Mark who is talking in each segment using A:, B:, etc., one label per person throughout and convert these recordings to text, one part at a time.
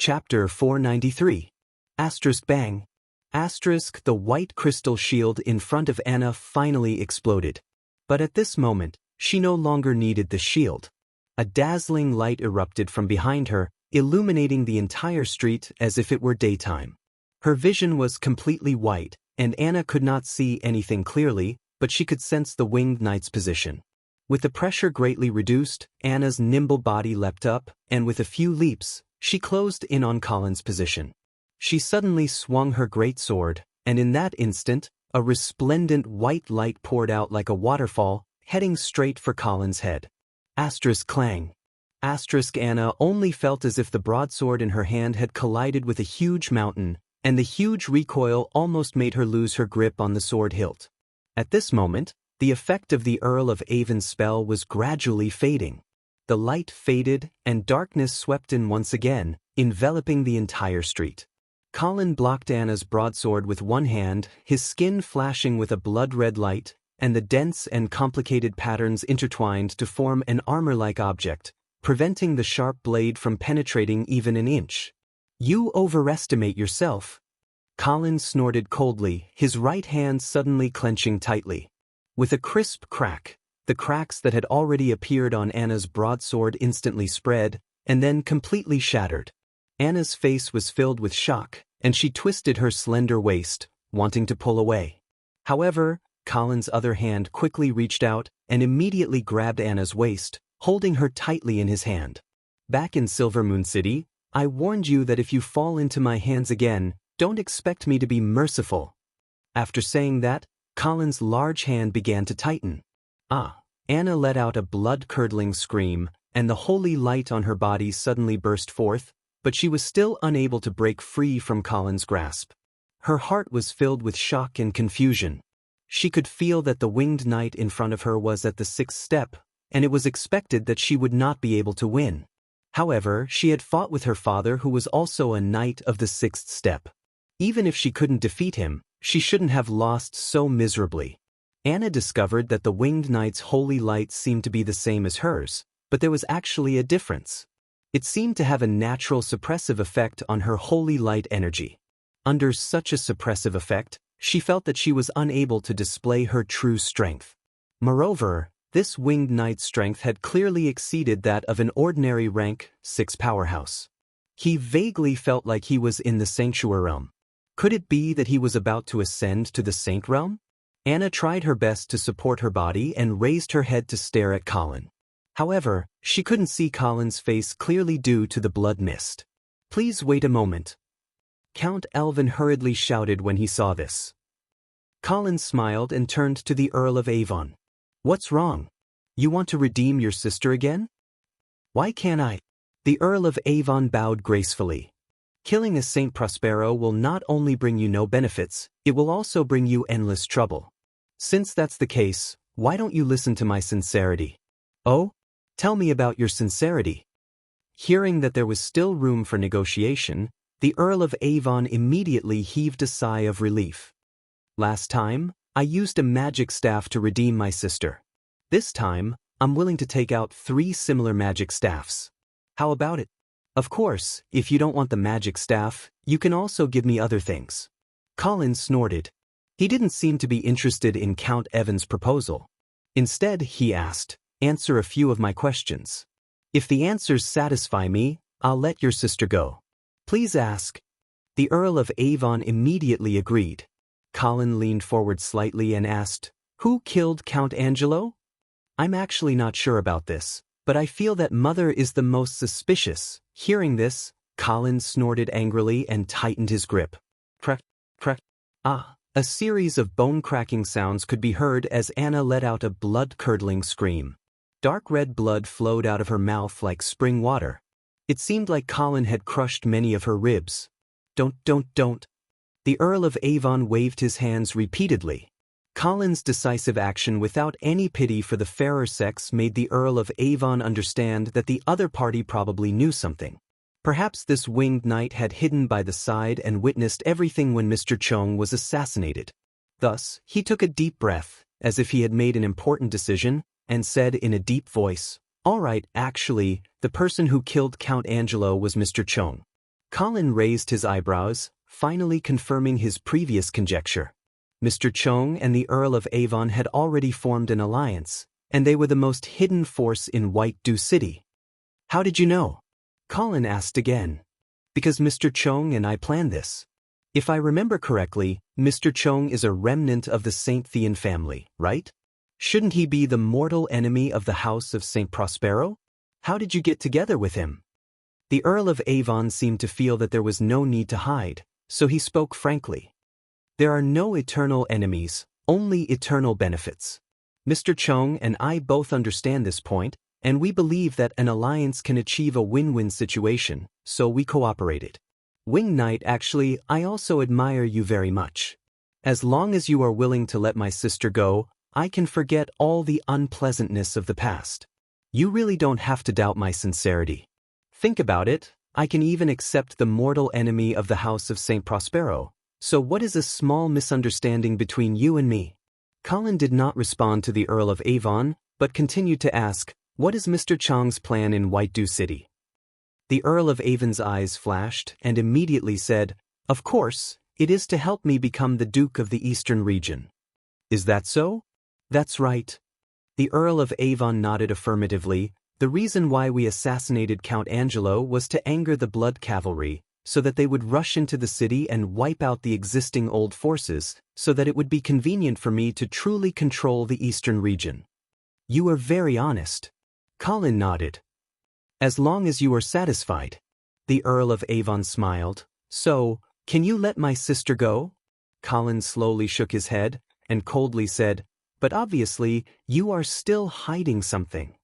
A: Chapter 493. Bang. The white crystal shield in front of Anna finally exploded. But at this moment, she no longer needed the shield. A dazzling light erupted from behind her, illuminating the entire street as if it were daytime. Her vision was completely white, and Anna could not see anything clearly, but she could sense the winged knight's position. With the pressure greatly reduced, Anna's nimble body leapt up, and with a few leaps, she closed in on Colin's position. She suddenly swung her great sword, and in that instant, a resplendent white light poured out like a waterfall, heading straight for Colin's head. Clang. Anna only felt as if the broadsword in her hand had collided with a huge mountain, and the huge recoil almost made her lose her grip on the sword hilt. At this moment, the effect of the Earl of Avon's spell was gradually fading. The light faded, and darkness swept in once again, enveloping the entire street. Colin blocked Anna's broadsword with one hand, his skin flashing with a blood-red light, and the dense and complicated patterns intertwined to form an armor-like object, preventing the sharp blade from penetrating even an inch. "You overestimate yourself." Colin snorted coldly, his right hand suddenly clenching tightly. With a crisp crack, the cracks that had already appeared on Anna's broadsword instantly spread, and then completely shattered. Anna's face was filled with shock, and she twisted her slender waist, wanting to pull away. However, Colin's other hand quickly reached out and immediately grabbed Anna's waist, holding her tightly in his hand. "Back in Silvermoon City, I warned you that if you fall into my hands again, don't expect me to be merciful." After saying that, Colin's large hand began to tighten. Anna let out a blood-curdling scream, and the holy light on her body suddenly burst forth, but she was still unable to break free from Colin's grasp. Her heart was filled with shock and confusion. She could feel that the winged knight in front of her was at the 6th step, and it was expected that she would not be able to win. However, she had fought with her father, who was also a knight of the 6th step. Even if she couldn't defeat him, she shouldn't have lost so miserably. Anna discovered that the winged knight's holy light seemed to be the same as hers, but there was actually a difference. It seemed to have a natural suppressive effect on her holy light energy. Under such a suppressive effect, she felt that she was unable to display her true strength. Moreover, this winged knight's strength had clearly exceeded that of an ordinary rank 6 powerhouse. He vaguely felt like he was in the sanctuary realm. Could it be that he was about to ascend to the saint realm? Anna tried her best to support her body and raised her head to stare at Colin. However, she couldn't see Colin's face clearly due to the blood mist. "Please wait a moment," Count Elvin hurriedly shouted when he saw this. Colin smiled and turned to the Earl of Avon. "What's wrong? You want to redeem your sister again?" "Why can't I?" The Earl of Avon bowed gracefully. "Killing a Saint Prospero will not only bring you no benefits, it will also bring you endless trouble. Since that's the case, why don't you listen to my sincerity?" "Oh? Tell me about your sincerity." Hearing that there was still room for negotiation, the Earl of Avon immediately heaved a sigh of relief. "Last time, I used a magic staff to redeem my sister. This time, I'm willing to take out 3 similar magic staffs. How about it? Of course, if you don't want the magic staff, you can also give me other things." Colin snorted. He didn't seem to be interested in Count Evan's proposal. Instead, he asked, "Answer a few of my questions. If the answers satisfy me, I'll let your sister go." "Please ask." The Earl of Avon immediately agreed. Colin leaned forward slightly and asked, "Who killed Count Angelo?" "I'm actually not sure about this, but I feel that Mother is the most suspicious." Hearing this, Colin snorted angrily and tightened his grip. Crack, crack. A series of bone-cracking sounds could be heard as Anna let out a blood-curdling scream. Dark red blood flowed out of her mouth like spring water. It seemed like Colin had crushed many of her ribs. Don't. The Earl of Avon waved his hands repeatedly. Colin's decisive action without any pity for the fairer sex made the Earl of Avon understand that the other party probably knew something. Perhaps this winged knight had hidden by the side and witnessed everything when Mr. Chung was assassinated. Thus, he took a deep breath, as if he had made an important decision, and said in a deep voice, "All right, actually, the person who killed Count Angelo was Mr. Chung." Colin raised his eyebrows, finally confirming his previous conjecture. Mr. Chong and the Earl of Avon had already formed an alliance, and they were the most hidden force in White Dew City. How did you know? Colin asked again. Because Mr. Chong and I planned this. If I remember correctly, Mr. Chong is a remnant of the St. Thean family, right? Shouldn't he be the mortal enemy of the House of St. Prospero? How did you get together with him? The Earl of Avon seemed to feel that there was no need to hide, so he spoke frankly. There are no eternal enemies, only eternal benefits. Mr. Chong and I both understand this point, and we believe that an alliance can achieve a win-win situation, so we cooperated. Wing Knight, actually, I also admire you very much. As long as you are willing to let my sister go, I can forget all the unpleasantness of the past. You really don't have to doubt my sincerity. Think about it, I can even accept the mortal enemy of the House of St. Prospero. So what is a small misunderstanding between you and me? Colin did not respond to the Earl of Avon, but continued to ask, what is Mr. Chong's plan in White Dew City? The Earl of Avon's eyes flashed and immediately said, of course, it is to help me become the Duke of the Eastern region. Is that so? That's right. The Earl of Avon nodded affirmatively. The reason why we assassinated Count Angelo was to anger the Blood Cavalry, so that they would rush into the city and wipe out the existing old forces, so that it would be convenient for me to truly control the Eastern region. You are very honest. Colin nodded. As long as you are satisfied. The Earl of Avon smiled. So, can you let my sister go? Colin slowly shook his head, and coldly said, but obviously, you are still hiding something.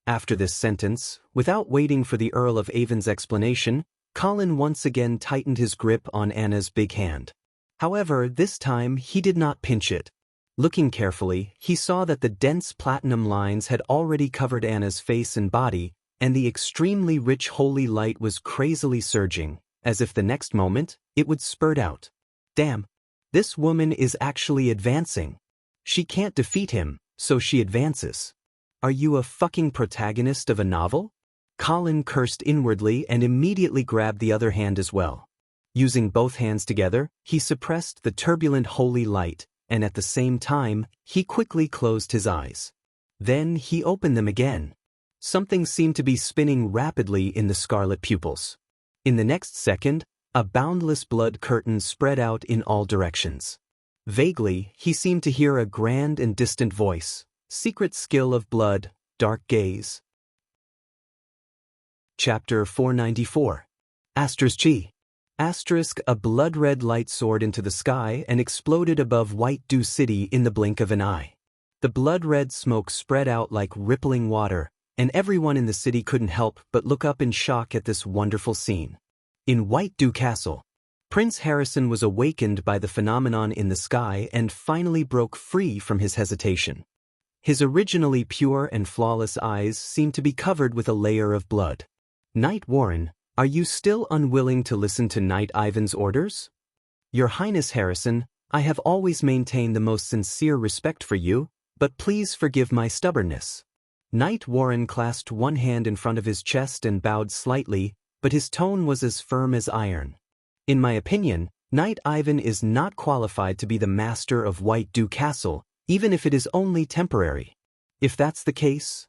A: After this sentence, without waiting for the Earl of Avon's explanation, Colin once again tightened his grip on Anna's big hand. However, this time he did not pinch it. Looking carefully, he saw that the dense platinum lines had already covered Anna's face and body, and the extremely rich holy light was crazily surging, as if the next moment, it would spurt out. Damn, this woman is actually advancing. She can't defeat him, so she advances. Are you a fucking protagonist of a novel? Colin cursed inwardly and immediately grabbed the other hand as well. Using both hands together, he suppressed the turbulent holy light, and at the same time, he quickly closed his eyes. Then he opened them again. Something seemed to be spinning rapidly in the scarlet pupils. In the next second, a boundless blood curtain spread out in all directions. Vaguely, he seemed to hear a grand and distant voice. Secret skill of blood, dark gaze. Chapter 494. Asterisk. A blood-red light soared into the sky and exploded above White Dew City in the blink of an eye. The blood-red smoke spread out like rippling water, and everyone in the city couldn't help but look up in shock at this wonderful scene. In White Dew Castle, Prince Harrison was awakened by the phenomenon in the sky and finally broke free from his hesitation. His originally pure and flawless eyes seemed to be covered with a layer of blood. Knight Warren, are you still unwilling to listen to Knight Ivan's orders? Your Highness Harrison, I have always maintained the most sincere respect for you, but please forgive my stubbornness. Knight Warren clasped one hand in front of his chest and bowed slightly, but his tone was as firm as iron. In my opinion, Knight Ivan is not qualified to be the master of White Dew Castle, even if it is only temporary. If that's the case...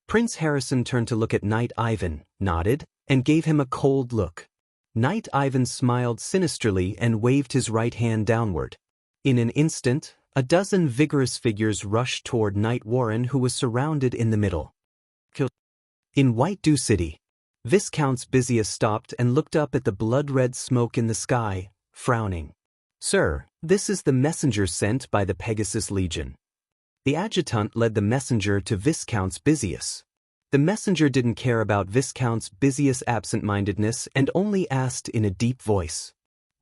A: Prince Harrison turned to look at Knight Ivan, nodded, and gave him a cold look. Knight Ivan smiled sinisterly and waved his right hand downward. In an instant, a dozen vigorous figures rushed toward Knight Warren, who was surrounded in the middle. In White Dew City, Viscount Bizius stopped and looked up at the blood-red smoke in the sky, frowning. Sir, this is the messenger sent by the Pegasus Legion. The adjutant led the messenger to Viscount Bizius. The messenger didn't care about Viscount Bizius' absent-mindedness and only asked in a deep voice.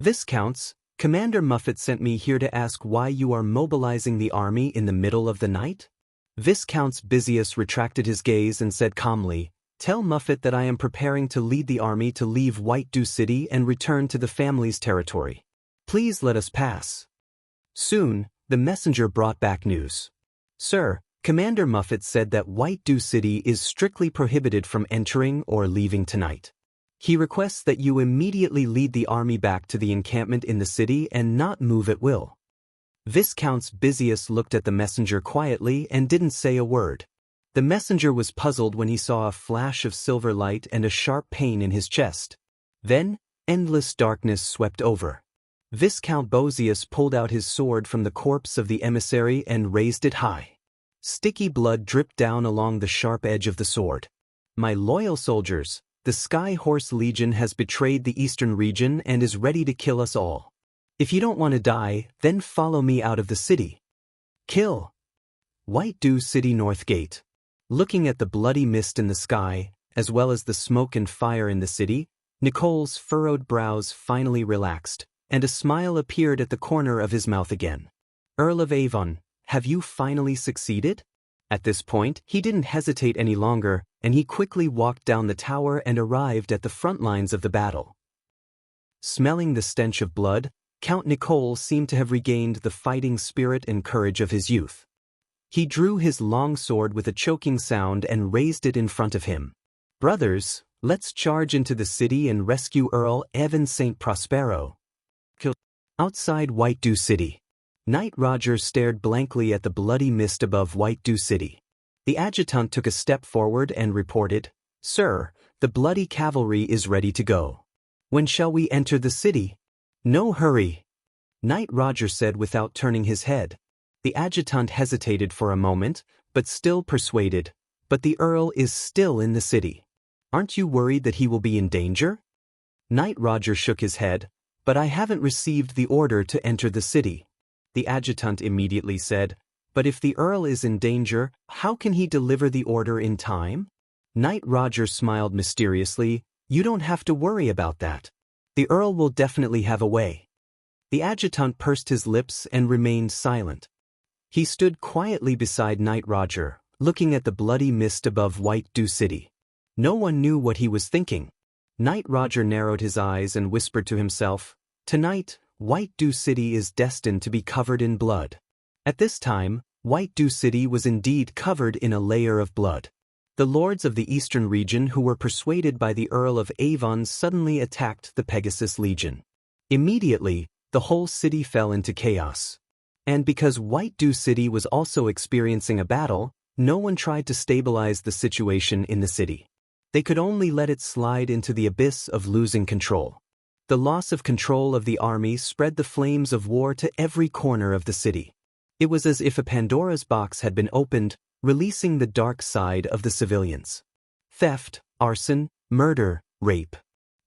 A: Viscounts, Commander Muffet sent me here to ask why you are mobilizing the army in the middle of the night? Viscount Bizius retracted his gaze and said calmly, Tell Muffet that I am preparing to lead the army to leave White Dew City and return to the family's territory. Please let us pass. Soon, the messenger brought back news. Sir, Commander Muffet said that White Dew City is strictly prohibited from entering or leaving tonight. He requests that you immediately lead the army back to the encampment in the city and not move at will. Viscount Bysius looked at the messenger quietly and didn't say a word. The messenger was puzzled when he saw a flash of silver light and a sharp pain in his chest. Then, endless darkness swept over. Viscount Bysius pulled out his sword from the corpse of the emissary and raised it high. Sticky blood dripped down along the sharp edge of the sword. My loyal soldiers, the Sky Horse Legion has betrayed the eastern region and is ready to kill us all. If you don't want to die, then follow me out of the city. Kill. White Dew City North Gate. Looking at the bloody mist in the sky, as well as the smoke and fire in the city, Nicole's furrowed brows finally relaxed, and a smile appeared at the corner of his mouth again. Earl of Avon, have you finally succeeded? At this point, he didn't hesitate any longer, and he quickly walked down the tower and arrived at the front lines of the battle. Smelling the stench of blood, Count Nicole seemed to have regained the fighting spirit and courage of his youth. He drew his long sword with a choking sound and raised it in front of him. Brothers, let's charge into the city and rescue Earl Evan St. Prospero. Outside White Dew City. Knight Roger stared blankly at the bloody mist above White Dew City. The adjutant took a step forward and reported, "Sir, the bloody cavalry is ready to go. When shall we enter the city?" "No hurry," Knight Roger said without turning his head. The adjutant hesitated for a moment, but still persuaded, "But the Earl is still in the city. Aren't you worried that he will be in danger?" Knight Roger shook his head, "But I haven't received the order to enter the city." The adjutant immediately said, "But if the Earl is in danger, how can he deliver the order in time?" Knight Roger smiled mysteriously, "You don't have to worry about that. The Earl will definitely have a way." The adjutant pursed his lips and remained silent. He stood quietly beside Knight Roger, looking at the bloody mist above White Dew City. No one knew what he was thinking. Knight Roger narrowed his eyes and whispered to himself, "Tonight, White Dew City is destined to be covered in blood." At this time, White Dew City was indeed covered in a layer of blood. The lords of the eastern region who were persuaded by the Earl of Avon suddenly attacked the Pegasus Legion. Immediately, the whole city fell into chaos. And because White Dew City was also experiencing a battle, no one tried to stabilize the situation in the city. They could only let it slide into the abyss of losing control. The loss of control of the army spread the flames of war to every corner of the city. It was as if a Pandora's box had been opened, releasing the dark side of the civilians. Theft, arson, murder, rape.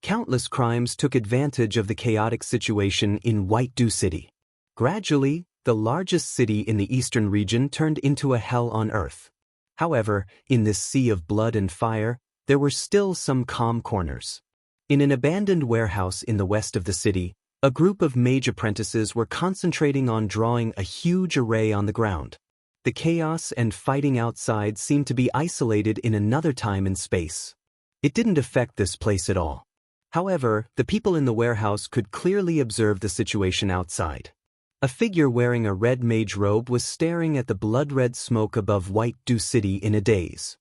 A: Countless crimes took advantage of the chaotic situation in White Dew City. Gradually, the largest city in the eastern region turned into a hell on earth. However, in this sea of blood and fire, there were still some calm corners. In an abandoned warehouse in the west of the city, a group of mage apprentices were concentrating on drawing a huge array on the ground. The chaos and fighting outside seemed to be isolated in another time and space. It didn't affect this place at all. However, the people in the warehouse could clearly observe the situation outside. A figure wearing a red mage robe was staring at the blood-red smoke above White Dew City in a daze.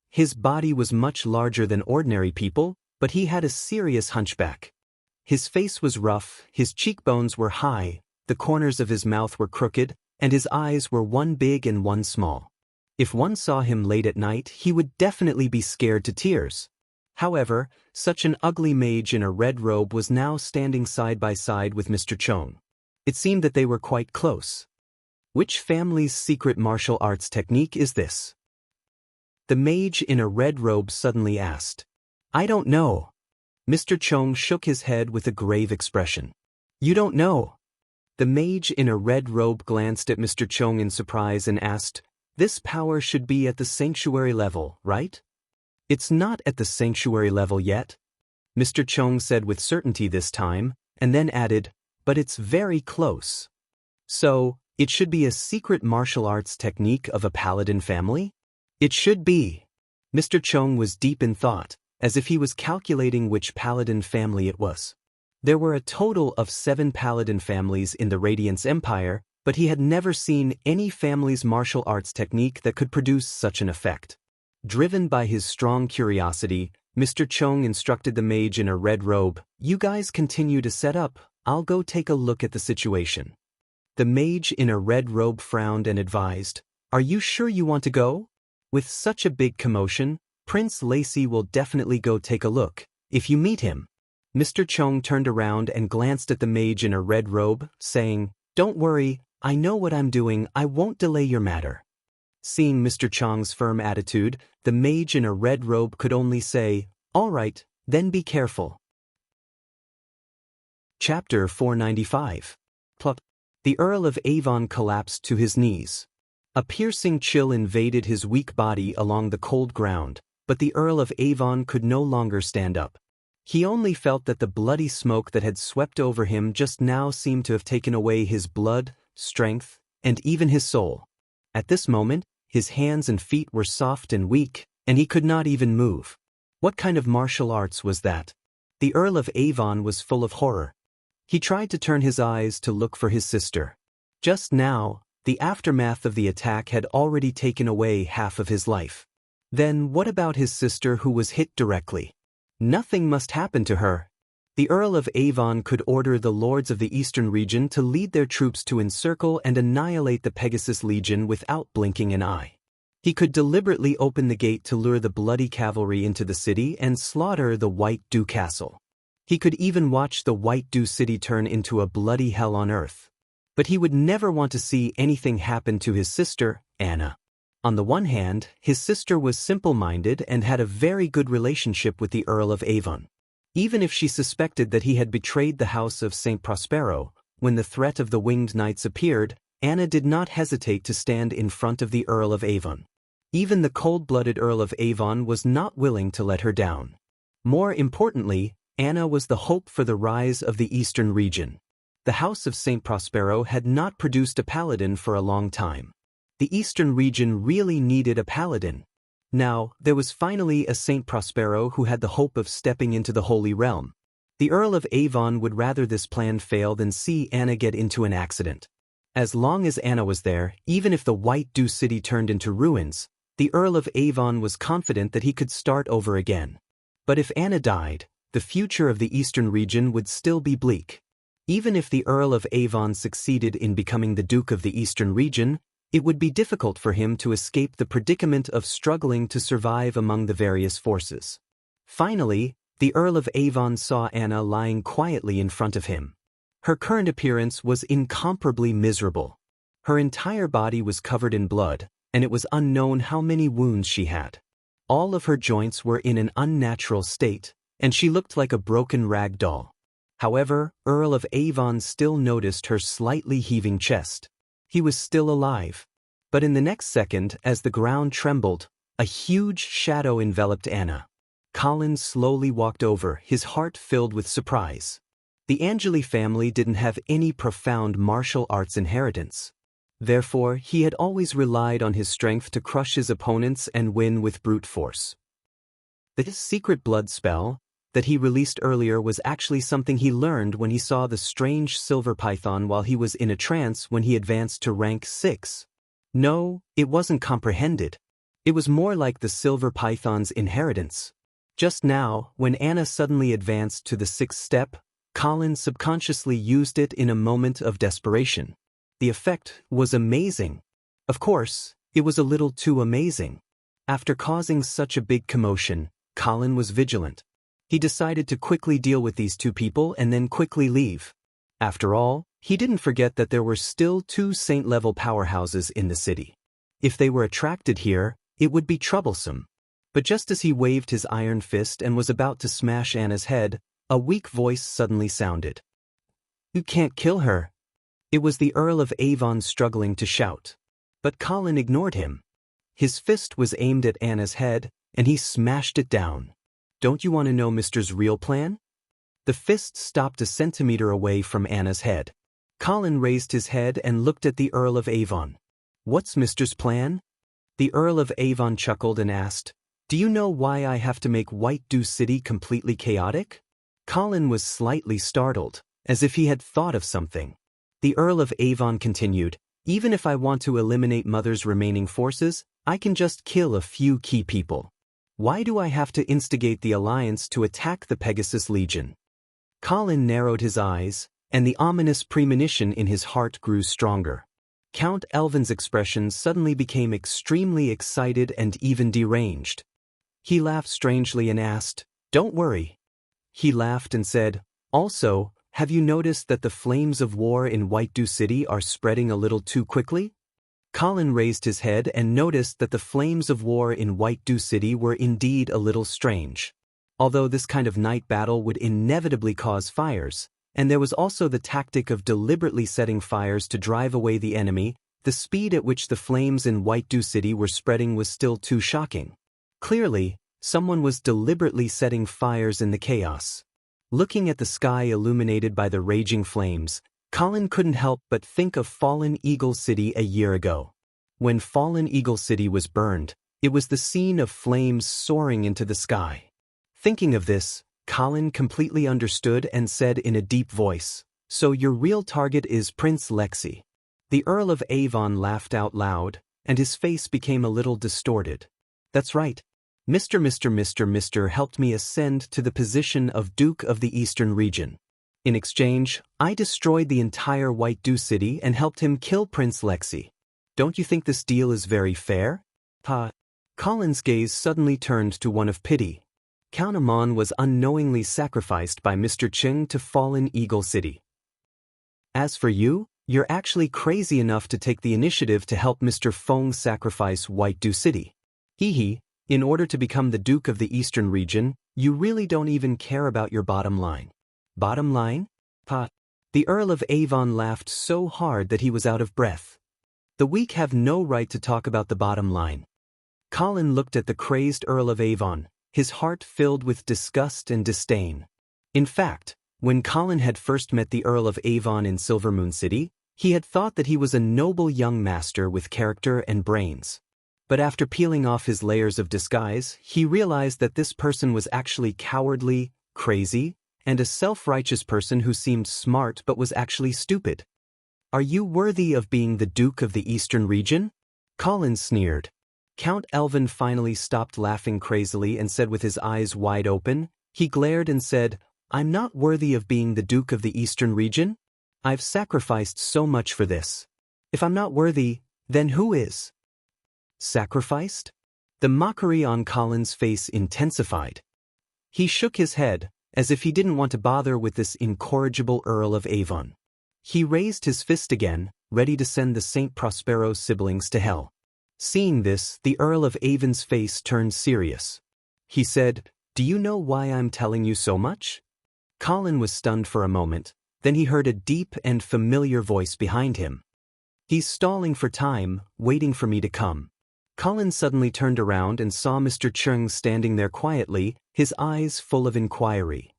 A: His body was much larger than ordinary people, but he had a serious hunchback. His face was rough, his cheekbones were high, the corners of his mouth were crooked, and his eyes were one big and one small. If one saw him late at night, he would definitely be scared to tears. However, such an ugly mage in a red robe was now standing side by side with Mr. Chong. It seemed that they were quite close. Which family's secret martial arts technique is this? The mage in a red robe suddenly asked. "I don't know." Mr. Chong shook his head with a grave expression. "You don't know?" The mage in a red robe glanced at Mr. Chong in surprise and asked, "This power should be at the sanctuary level, right?" "It's not at the sanctuary level yet," Mr. Chong said with certainty this time, and then added, "But it's very close." "So, it should be a secret martial arts technique of a paladin family?" "It should be." Mr. Chong was deep in thought, as if he was calculating which paladin family it was. There were a total of 7 paladin families in the Radiance Empire, but he had never seen any family's martial arts technique that could produce such an effect. Driven by his strong curiosity, Mr. Chung instructed the mage in a red robe, "You guys continue to set up, I'll go take a look at the situation." The mage in a red robe frowned and advised, "Are you sure you want to go? With such a big commotion, Prince Lacey will definitely go take a look, if you meet him." Mr. Chung turned around and glanced at the mage in a red robe, saying, "Don't worry, I know what I'm doing, I won't delay your matter." Seeing Mr. Chung's firm attitude, the mage in a red robe could only say, "All right, then be careful." Chapter 495. Plop. The Earl of Avon collapsed to his knees. A piercing chill invaded his weak body along the cold ground, but the Earl of Avon could no longer stand up. He only felt that the bloody smoke that had swept over him just now seemed to have taken away his blood, strength, and even his soul. At this moment, his hands and feet were soft and weak, and he could not even move. What kind of martial arts was that? The Earl of Avon was full of horror. He tried to turn his eyes to look for his sister. Just now, the aftermath of the attack had already taken away half of his life. Then what about his sister who was hit directly? Nothing must happen to her. The Earl of Avon could order the lords of the Eastern region to lead their troops to encircle and annihilate the Pegasus Legion without blinking an eye. He could deliberately open the gate to lure the bloody cavalry into the city and slaughter the White Dew Castle. He could even watch the White Dew City turn into a bloody hell on earth. But he would never want to see anything happen to his sister, Anna. On the one hand, his sister was simple-minded and had a very good relationship with the Earl of Avon. Even if she suspected that he had betrayed the house of St. Prospero, when the threat of the Winged Knights appeared, Anna did not hesitate to stand in front of the Earl of Avon. Even the cold-blooded Earl of Avon was not willing to let her down. More importantly, Anna was the hope for the rise of the Eastern region. The house of St. Prospero had not produced a paladin for a long time. The Eastern region really needed a paladin. Now, there was finally a St. Prospero who had the hope of stepping into the Holy Realm. The Earl of Avon would rather this plan fail than see Anna get into an accident. As long as Anna was there, even if the White Dew City turned into ruins, the Earl of Avon was confident that he could start over again. But if Anna died, the future of the Eastern region would still be bleak. Even if the Earl of Avon succeeded in becoming the Duke of the Eastern region, it would be difficult for him to escape the predicament of struggling to survive among the various forces. Finally, the Earl of Avon saw Anna lying quietly in front of him. Her current appearance was incomparably miserable. Her entire body was covered in blood, and it was unknown how many wounds she had. All of her joints were in an unnatural state, and she looked like a broken rag doll. However, Earl of Avon still noticed her slightly heaving chest. He was still alive. But in the next second, as the ground trembled, a huge shadow enveloped Anna. Colin slowly walked over, his heart filled with surprise. The Angeli family didn't have any profound martial arts inheritance. Therefore, he had always relied on his strength to crush his opponents and win with brute force. This secret blood spell that he released earlier was actually something he learned when he saw the strange silver python while he was in a trance when he advanced to rank 6. No, it wasn't comprehended. It was more like the silver python's inheritance. Just now, when Anna suddenly advanced to the 6th step, Colin subconsciously used it in a moment of desperation. The effect was amazing. Of course, it was a little too amazing. After causing such a big commotion, Colin was vigilant. He decided to quickly deal with these two people and then quickly leave. After all, he didn't forget that there were still 2 saint-level powerhouses in the city. If they were attracted here, it would be troublesome. But just as he waved his iron fist and was about to smash Anna's head, a weak voice suddenly sounded. "You can't kill her." It was the Earl of Avon struggling to shout. But Colin ignored him. His fist was aimed at Anna's head, and he smashed it down. "Don't you want to know Mister's real plan?" The fist stopped a centimeter away from Anna's head. Colin raised his head and looked at the Earl of Avon. "What's Mister's plan?" The Earl of Avon chuckled and asked, "Do you know why I have to make White Dew City completely chaotic?" Colin was slightly startled, as if he had thought of something. The Earl of Avon continued, "Even if I want to eliminate Mother's remaining forces, I can just kill a few key people. Why do I have to instigate the Alliance to attack the Pegasus Legion? Colin narrowed his eyes, and the ominous premonition in his heart grew stronger. Count Elvin's expression suddenly became extremely excited and even deranged. He laughed strangely and asked, "Don't worry." He laughed and said, "Also, have you noticed that the flames of war in White Dew City are spreading a little too quickly?" Colin raised his head and noticed that the flames of war in White Dew City were indeed a little strange. Although this kind of night battle would inevitably cause fires, and there was also the tactic of deliberately setting fires to drive away the enemy, the speed at which the flames in White Dew City were spreading was still too shocking. Clearly, someone was deliberately setting fires in the chaos. Looking at the sky illuminated by the raging flames, Colin couldn't help but think of Fallen Eagle City a year ago. When Fallen Eagle City was burned, it was the scene of flames soaring into the sky. Thinking of this, Colin completely understood and said in a deep voice, "So your real target is Prince Lexi." The Earl of Avon laughed out loud, and his face became a little distorted. "That's right. Mr. helped me ascend to the position of Duke of the Eastern Region. In exchange, I destroyed the entire White Dew City and helped him kill Prince Lexi. Don't you think this deal is very fair?" Colin's gaze suddenly turned to one of pity. Count Amon was unknowingly sacrificed by Mr. Cheng to Fallen Eagle City. As for you, you're actually crazy enough to take the initiative to help Mr. Feng sacrifice White Dew City. In order to become the Duke of the Eastern Region, you really don't even care about your bottom line. Bottom line? The Earl of Avon laughed so hard that he was out of breath. The weak have no right to talk about the bottom line. Colin looked at the crazed Earl of Avon, his heart filled with disgust and disdain. In fact, when Colin had first met the Earl of Avon in Silvermoon City, he had thought that he was a noble young master with character and brains. But after peeling off his layers of disguise, he realized that this person was actually cowardly, crazy, and a self-righteous person who seemed smart but was actually stupid. "Are you worthy of being the Duke of the Eastern Region?" Colin sneered. Count Elvin finally stopped laughing crazily and said with his eyes wide open, he glared and said, "I'm not worthy of being the Duke of the Eastern Region? I've sacrificed so much for this. If I'm not worthy, then who is?" Sacrificed? The mockery on Colin's face intensified. He shook his head, as if he didn't want to bother with this incorrigible Earl of Avon. He raised his fist again, ready to send the St. Prospero siblings to hell. Seeing this, the Earl of Avon's face turned serious. He said, "Do you know why I'm telling you so much?" Colin was stunned for a moment, then he heard a deep and familiar voice behind him. "He's stalling for time, waiting for me to come." Colin suddenly turned around and saw Mr. Cheng standing there quietly, his eyes full of inquiry.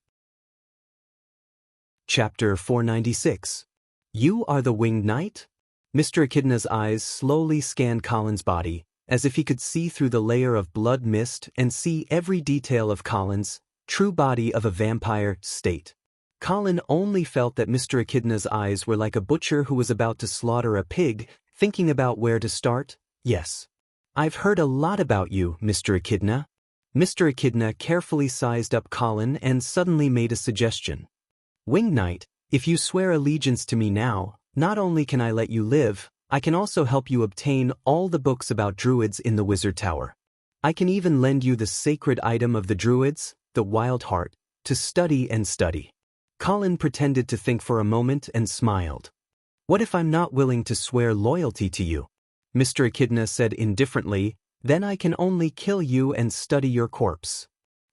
A: Chapter 496. "You are the Winged Knight?" Mr. Echidna's eyes slowly scanned Colin's body, as if he could see through the layer of blood mist and see every detail of Colin's true body of a vampire state. Colin only felt that Mr. Echidna's eyes were like a butcher who was about to slaughter a pig, thinking about where to start. "Yes. I've heard a lot about you, Mr. Echidna." Mr. Echidna carefully sized up Colin and suddenly made a suggestion. "Winged Knight, if you swear allegiance to me now, not only can I let you live, I can also help you obtain all the books about druids in the Wizard Tower. I can even lend you the sacred item of the druids, the Wild Heart, to study and study." Colin pretended to think for a moment and smiled. "What if I'm not willing to swear loyalty to you?" Mr. Echidna said indifferently, "Then I can only kill you and study your corpse."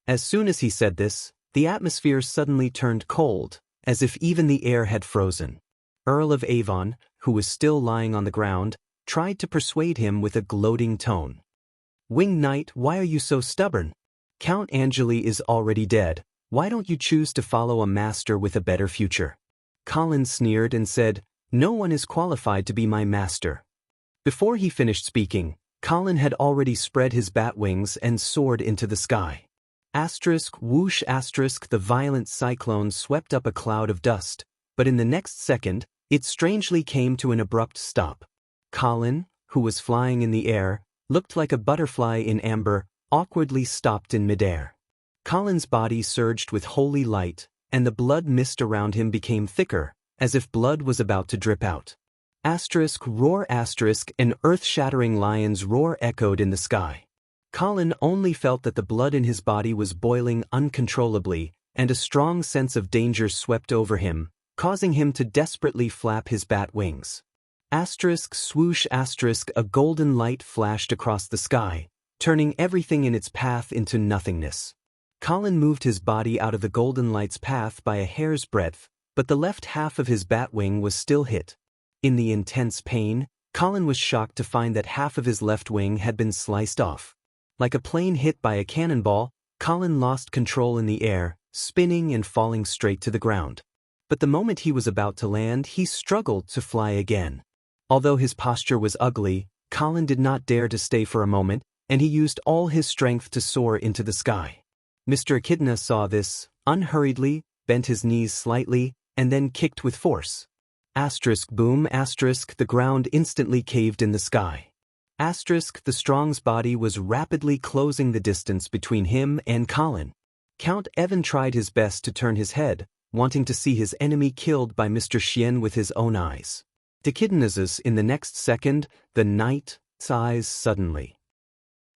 A: As soon as he said this, the atmosphere suddenly turned cold, as if even the air had frozen. Earl of Avon, who was still lying on the ground, tried to persuade him with a gloating tone. "Winged Knight, why are you so stubborn? Count Angeli is already dead. Why don't you choose to follow a master with a better future?" Colin sneered and said, "No one is qualified to be my master." Before he finished speaking, Colin had already spread his bat wings and soared into the sky. Whoosh! The violent cyclone swept up a cloud of dust, but in the next second, it strangely came to an abrupt stop. Colin, who was flying in the air, looked like a butterfly in amber, awkwardly stopped in midair. Colin's body surged with holy light, and the blood mist around him became thicker, as if blood was about to drip out. Asterisk roar asterisk an earth-shattering lion's roar echoed in the sky. Colin only felt that the blood in his body was boiling uncontrollably, and a strong sense of danger swept over him, causing him to desperately flap his bat wings. Asterisk swoosh asterisk a golden light flashed across the sky, turning everything in its path into nothingness. Colin moved his body out of the golden light's path by a hair's breadth, but the left half of his bat wing was still hit. In the intense pain, Colin was shocked to find that half of his left wing had been sliced off. Like a plane hit by a cannonball, Colin lost control in the air, spinning and falling straight to the ground. But the moment he was about to land, he struggled to fly again. Although his posture was ugly, Colin did not dare to stay for a moment, and he used all his strength to soar into the sky. Mr. Echidna saw this, unhurriedly, bent his knees slightly, and then kicked with force. Asterisk boom asterisk the ground instantly caved in the sky. Asterisk the Strong's body was rapidly closing the distance between him and Colin. Count Evan tried his best to turn his head, wanting to see his enemy killed by Mr. Chien with his own eyes. Echidna's in the next second, the knight's eyes suddenly.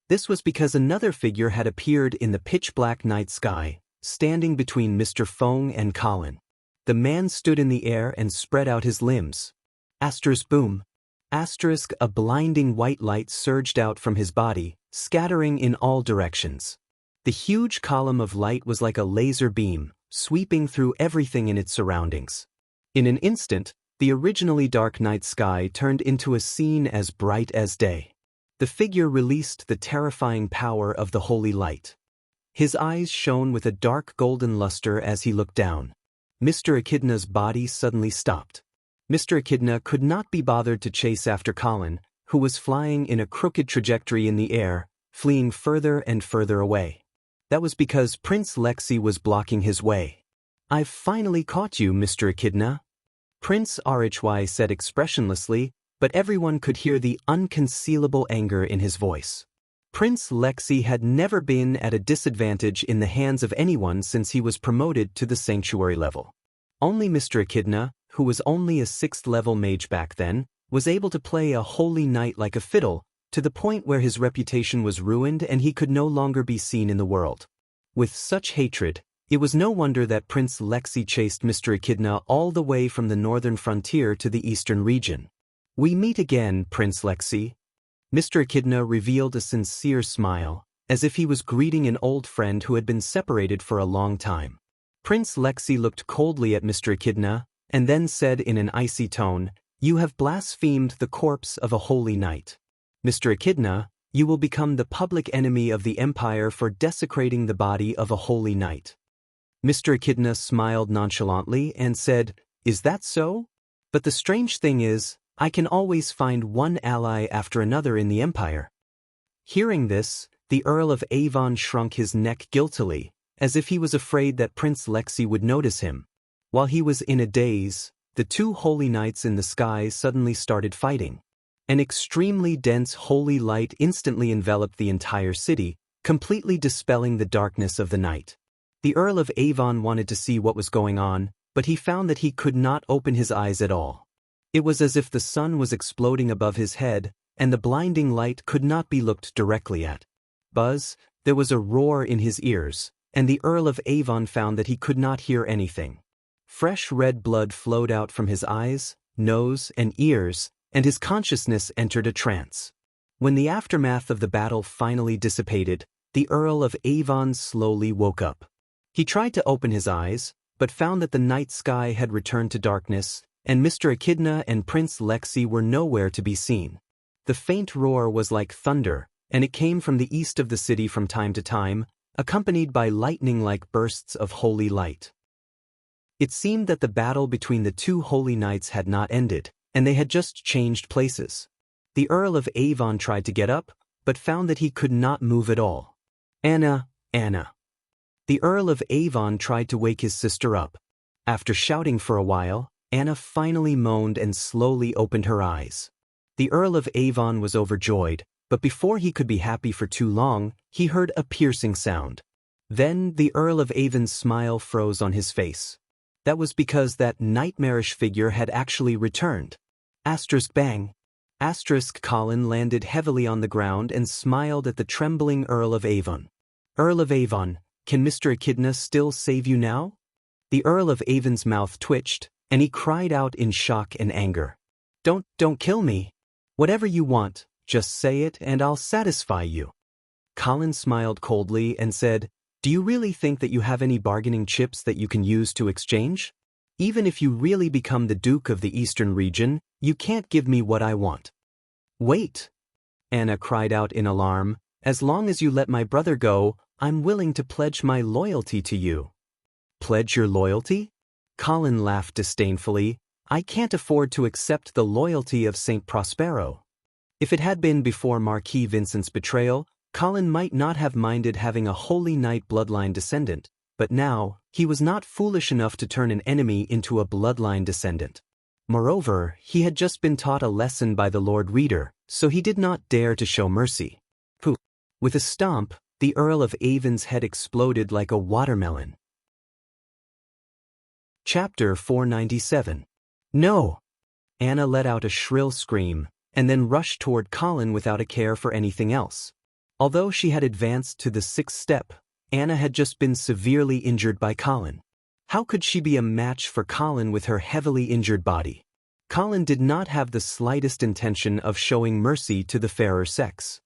A: This was because another figure had appeared in the pitch-black night sky, standing between Mr. Fong and Colin. The man stood in the air and spread out his limbs. Asterisk boom. Asterisk a blinding white light surged out from his body, scattering in all directions. The huge column of light was like a laser beam, sweeping through everything in its surroundings. In an instant, the originally dark night sky turned into a scene as bright as day. The figure released the terrifying power of the holy light. His eyes shone with a dark golden luster as he looked down. Mr. Echidna's body suddenly stopped. Mr. Echidna could not be bothered to chase after Colin, who was flying in a crooked trajectory in the air, fleeing further and further away. That was because Prince Lexi was blocking his way. "I've finally caught you, Mr. Echidna," Prince Rhy said expressionlessly, but everyone could hear the unconcealable anger in his voice. Prince Lexi had never been at a disadvantage in the hands of anyone since he was promoted to the sanctuary level. Only Mr. Echidna, who was only a 6th-level mage back then, was able to play a holy knight like a fiddle, to the point where his reputation was ruined and he could no longer be seen in the world. With such hatred, it was no wonder that Prince Lexi chased Mr. Echidna all the way from the northern frontier to the eastern region. "We meet again, Prince Lexi." Mr. Echidna revealed a sincere smile, as if he was greeting an old friend who had been separated for a long time. Prince Lexi looked coldly at Mr. Echidna, and then said in an icy tone, "You have blasphemed the corpse of a holy knight. Mr. Echidna, you will become the public enemy of the Empire for desecrating the body of a holy knight." Mr. Echidna smiled nonchalantly and said, "Is that so? But the strange thing is, I can always find one ally after another in the Empire." Hearing this, the Earl of Avon shrunk his neck guiltily, as if he was afraid that Prince Lexi would notice him. While he was in a daze, the two holy knights in the sky suddenly started fighting. An extremely dense holy light instantly enveloped the entire city, completely dispelling the darkness of the night. The Earl of Avon wanted to see what was going on, but he found that he could not open his eyes at all. It was as if the sun was exploding above his head, and the blinding light could not be looked directly at. Buzz, there was a roar in his ears, and the Earl of Avon found that he could not hear anything. Fresh red blood flowed out from his eyes, nose, and ears, and his consciousness entered a trance. When the aftermath of the battle finally dissipated, the Earl of Avon slowly woke up. He tried to open his eyes, but found that the night sky had returned to darkness, and Mr. Echidna and Prince Lexi were nowhere to be seen. The faint roar was like thunder, and it came from the east of the city from time to time, accompanied by lightning-like bursts of holy light. It seemed that the battle between the two holy knights had not ended, and they had just changed places. The Earl of Avon tried to get up, but found that he could not move at all. "Anna, Anna." The Earl of Avon tried to wake his sister up. After shouting for a while, Anna finally moaned and slowly opened her eyes. The Earl of Avon was overjoyed, But before he could be happy for too long, he heard a piercing sound. Then the Earl of Avon's smile froze on his face. That was because that nightmarish figure had actually returned. Bang. Colin landed heavily on the ground and smiled at the trembling Earl of Avon. Earl of Avon, can Mr. Echidna still save you now? The Earl of Avon's mouth twitched, and he cried out in shock and anger. Don't kill me. Whatever you want, just say it and I'll satisfy you. Colin smiled coldly and said, do you really think that you have any bargaining chips that you can use to exchange? Even if you really become the Duke of the Eastern region, you can't give me what I want. Wait! Anna cried out in alarm. As long as you let my brother go, I'm willing to pledge my loyalty to you. Pledge your loyalty? Colin laughed disdainfully. I can't afford to accept the loyalty of Saint Prospero. If it had been before Marquis Vincent's betrayal, Colin might not have minded having a Holy Knight bloodline descendant, but now, he was not foolish enough to turn an enemy into a bloodline descendant. Moreover, he had just been taught a lesson by the Lord Reader, so he did not dare to show mercy. Pooh! With a stomp, the Earl of Avon's head exploded like a watermelon. Chapter 497. No! Anna let out a shrill scream, and then rushed toward Colin without a care for anything else. Although she had advanced to the 6th step, Anna had just been severely injured by Colin. How could she be a match for Colin with her heavily injured body? Colin did not have the slightest intention of showing mercy to the fairer sex.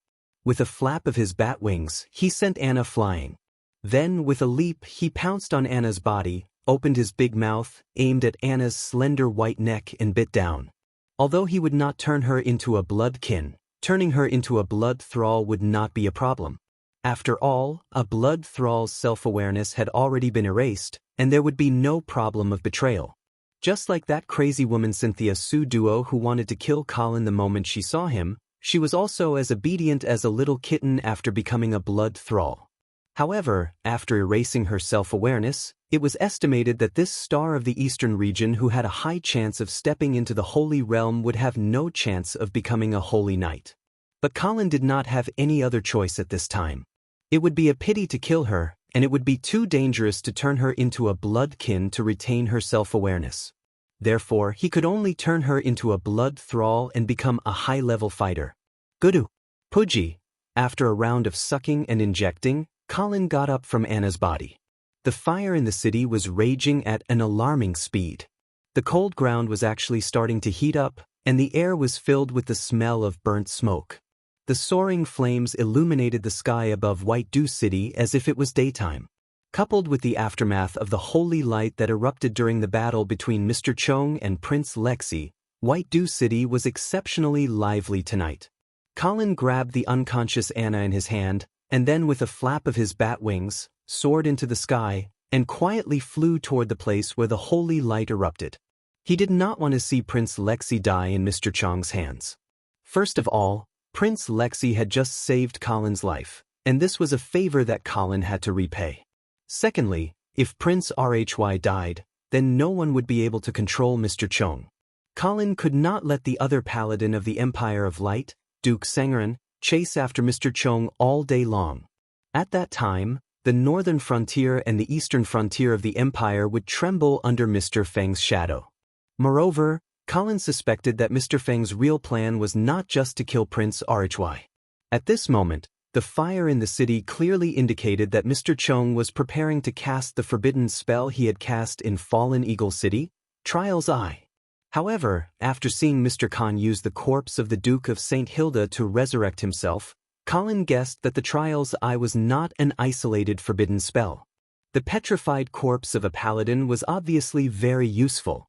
A: With a flap of his bat wings, he sent Anna flying. Then, with a leap, he pounced on Anna's body, opened his big mouth, aimed at Anna's slender white neck and bit down. Although he would not turn her into a bloodkin, turning her into a blood thrall would not be a problem. After all, a blood thrall's self-awareness had already been erased, and there would be no problem of betrayal. Just like that crazy woman Cynthia Sue Duo who wanted to kill Colin the moment she saw him, she was also as obedient as a little kitten after becoming a blood thrall. However, after erasing her self-awareness, it was estimated that this star of the Eastern region who had a high chance of stepping into the Holy Realm would have no chance of becoming a Holy Knight. But Colin did not have any other choice at this time. It would be a pity to kill her, and it would be too dangerous to turn her into a bloodkin to retain her self-awareness. Therefore, he could only turn her into a blood thrall and become a high-level fighter. Gudu! Pudgy! After a round of sucking and injecting, Colin got up from Anna's body. The fire in the city was raging at an alarming speed. The cold ground was actually starting to heat up, and the air was filled with the smell of burnt smoke. The soaring flames illuminated the sky above White Dew City as if it was daytime. Coupled with the aftermath of the holy light that erupted during the battle between Mr. Chong and Prince Lexi, White Dew City was exceptionally lively tonight. Colin grabbed the unconscious Anna in his hand, and then with a flap of his bat wings, soared into the sky, and quietly flew toward the place where the holy light erupted. He did not want to see Prince Lexi die in Mr. Chong's hands. First of all, Prince Lexi had just saved Colin's life, and this was a favor that Colin had to repay. Secondly, if Prince Rhy died, then no one would be able to control Mr. Chong. Colin could not let the other paladin of the Empire of Light, Duke Sengren, chase after Mr. Chong all day long. At that time, the northern frontier and the eastern frontier of the Empire would tremble under Mr. Feng's shadow. Moreover, Colin suspected that Mr. Feng's real plan was not just to kill Prince Rhy. At this moment, the fire in the city clearly indicated that Mr. Chong was preparing to cast the forbidden spell he had cast in Fallen Eagle City, Trial's Eye. However, after seeing Mr. Khan use the corpse of the Duke of St. Hilda to resurrect himself, Colin guessed that the Trial's Eye was not an isolated forbidden spell. The petrified corpse of a paladin was obviously very useful.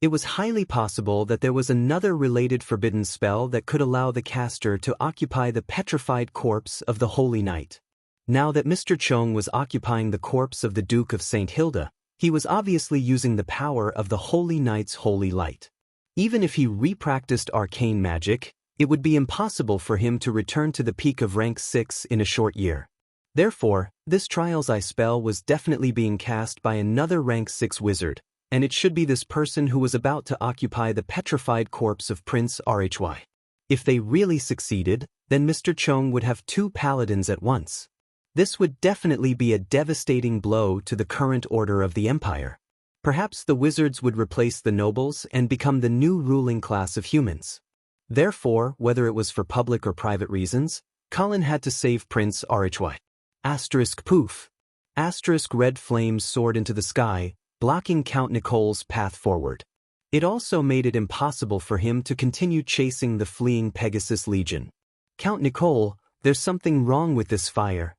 A: It was highly possible that there was another related forbidden spell that could allow the caster to occupy the petrified corpse of the Holy Knight. Now that Mr. Chong was occupying the corpse of the Duke of St. Hilda, he was obviously using the power of the Holy Knight's holy light. Even if he repracticed arcane magic, it would be impossible for him to return to the peak of rank 6 in a short year. Therefore, this Trial's Eye spell was definitely being cast by another rank 6 wizard, and it should be this person who was about to occupy the petrified corpse of Prince Rhy. If they really succeeded, then Mr. Chung would have two paladins at once. This would definitely be a devastating blow to the current order of the empire. Perhaps the wizards would replace the nobles and become the new ruling class of humans. Therefore, whether it was for public or private reasons, Colin had to save Prince Rhy. Asterisk poof. Asterisk red flames soared into the sky, blocking Count Nicole's path forward. It also made it impossible for him to continue chasing the fleeing Pegasus Legion. Count Nicole, there's something wrong with this fire.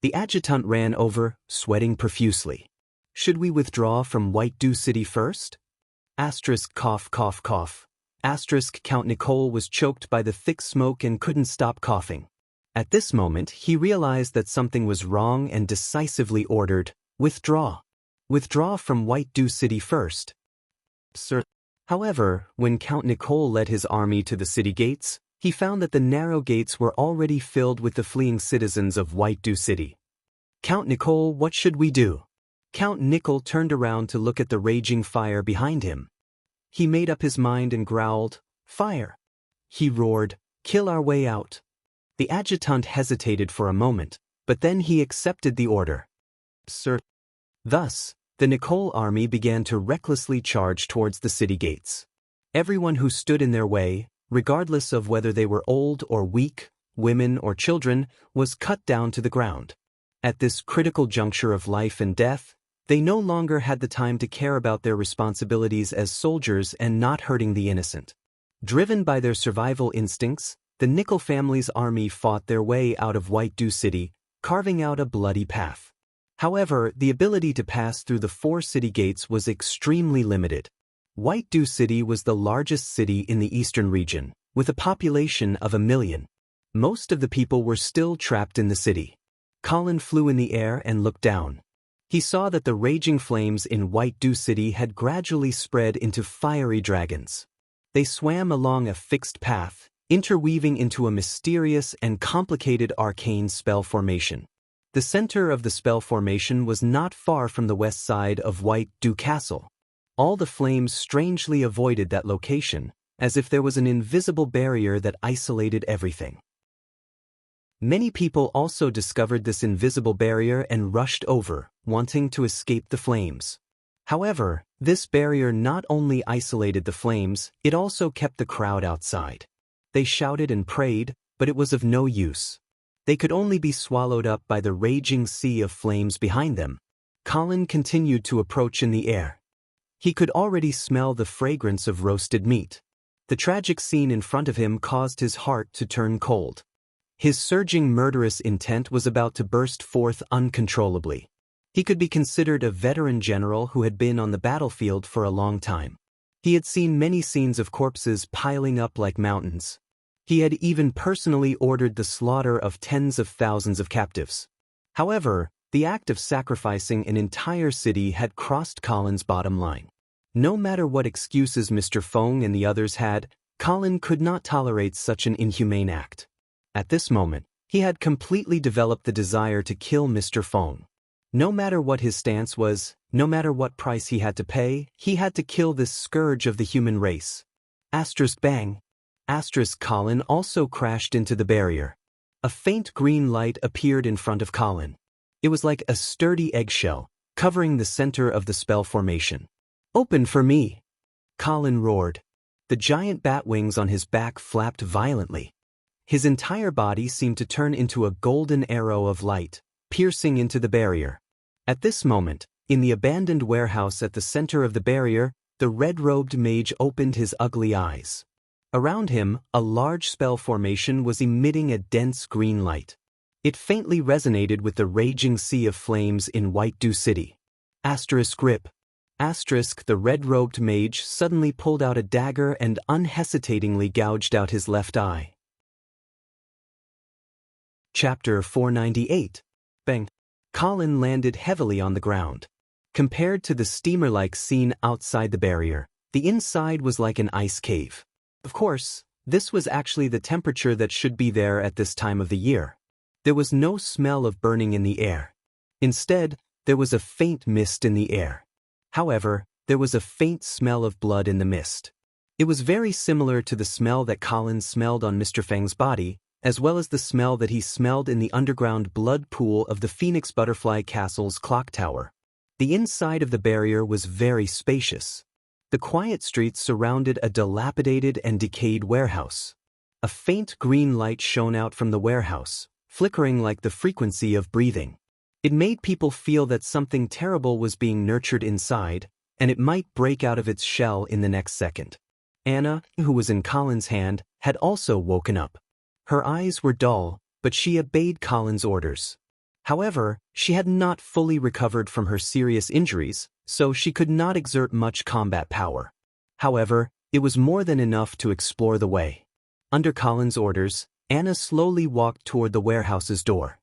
A: The adjutant ran over, sweating profusely. Should we withdraw from White Dew City first? Asterisk cough cough cough. Asterisk Count Nicole was choked by the thick smoke and couldn't stop coughing. At this moment, he realized that something was wrong and decisively ordered, withdraw. Withdraw from White Dew City first. Sir. However, when Count Nicole led his army to the city gates, he found that the narrow gates were already filled with the fleeing citizens of White Dew City. Count Nicole, what should we do? Count Nicole turned around to look at the raging fire behind him. He made up his mind and growled, "Fire!" He roared, "Kill our way out." The adjutant hesitated for a moment, but then he accepted the order. Sir. Thus, the Nicole army began to recklessly charge towards the city gates. Everyone who stood in their way, regardless of whether they were old or weak, women or children, was cut down to the ground. At this critical juncture of life and death, they no longer had the time to care about their responsibilities as soldiers and not hurting the innocent. Driven by their survival instincts, the Nicole family's army fought their way out of White Dew City, carving out a bloody path. However, the ability to pass through the 4 city gates was extremely limited. White Dew City was the largest city in the eastern region, with a population of 1 million. Most of the people were still trapped in the city. Colin flew in the air and looked down. He saw that the raging flames in White Dew City had gradually spread into fiery dragons. They swam along a fixed path, interweaving into a mysterious and complicated arcane spell formation. The center of the spell formation was not far from the west side of White Dew Castle. All the flames strangely avoided that location, as if there was an invisible barrier that isolated everything. Many people also discovered this invisible barrier and rushed over, wanting to escape the flames. However, this barrier not only isolated the flames, it also kept the crowd outside. They shouted and prayed, but it was of no use. They could only be swallowed up by the raging sea of flames behind them. Colin continued to approach in the air. He could already smell the fragrance of roasted meat. The tragic scene in front of him caused his heart to turn cold. His surging murderous intent was about to burst forth uncontrollably. He could be considered a veteran general who had been on the battlefield for a long time. He had seen many scenes of corpses piling up like mountains. He had even personally ordered the slaughter of tens of thousands of captives. However, the act of sacrificing an entire city had crossed Colin's bottom line. No matter what excuses Mr. Fong and the others had, Colin could not tolerate such an inhumane act. At this moment, he had completely developed the desire to kill Mr. Fong. No matter what his stance was, no matter what price he had to pay, he had to kill this scourge of the human race. Asterisk bang. Asterisk Colin also crashed into the barrier. A faint green light appeared in front of Colin. It was like a sturdy eggshell, covering the center of the spell formation. "Open for me!" Colin roared. The giant bat wings on his back flapped violently. His entire body seemed to turn into a golden arrow of light, piercing into the barrier. At this moment, in the abandoned warehouse at the center of the barrier, the red-robed mage opened his ugly eyes. Around him, a large spell formation was emitting a dense green light. It faintly resonated with the raging sea of flames in White Dew City. Asterisk rip. Asterisk the red-robed mage suddenly pulled out a dagger and unhesitatingly gouged out his left eye. Chapter 498. Bang. Colin landed heavily on the ground. Compared to the steamer-like scene outside the barrier, the inside was like an ice cave. Of course, this was actually the temperature that should be there at this time of the year. There was no smell of burning in the air. Instead, there was a faint mist in the air. However, there was a faint smell of blood in the mist. It was very similar to the smell that Colin smelled on Mr. Fang's body, as well as the smell that he smelled in the underground blood pool of the Phoenix Butterfly Castle's clock tower. The inside of the barrier was very spacious. The quiet streets surrounded a dilapidated and decayed warehouse. A faint green light shone out from the warehouse, flickering like the frequency of breathing. It made people feel that something terrible was being nurtured inside, and it might break out of its shell in the next second. Anna, who was in Colin's hand, had also woken up. Her eyes were dull, but she obeyed Colin's orders. However, she had not fully recovered from her serious injuries, so she could not exert much combat power. However, it was more than enough to explore the way. Under Colin's orders, Anna slowly walked toward the warehouse's door.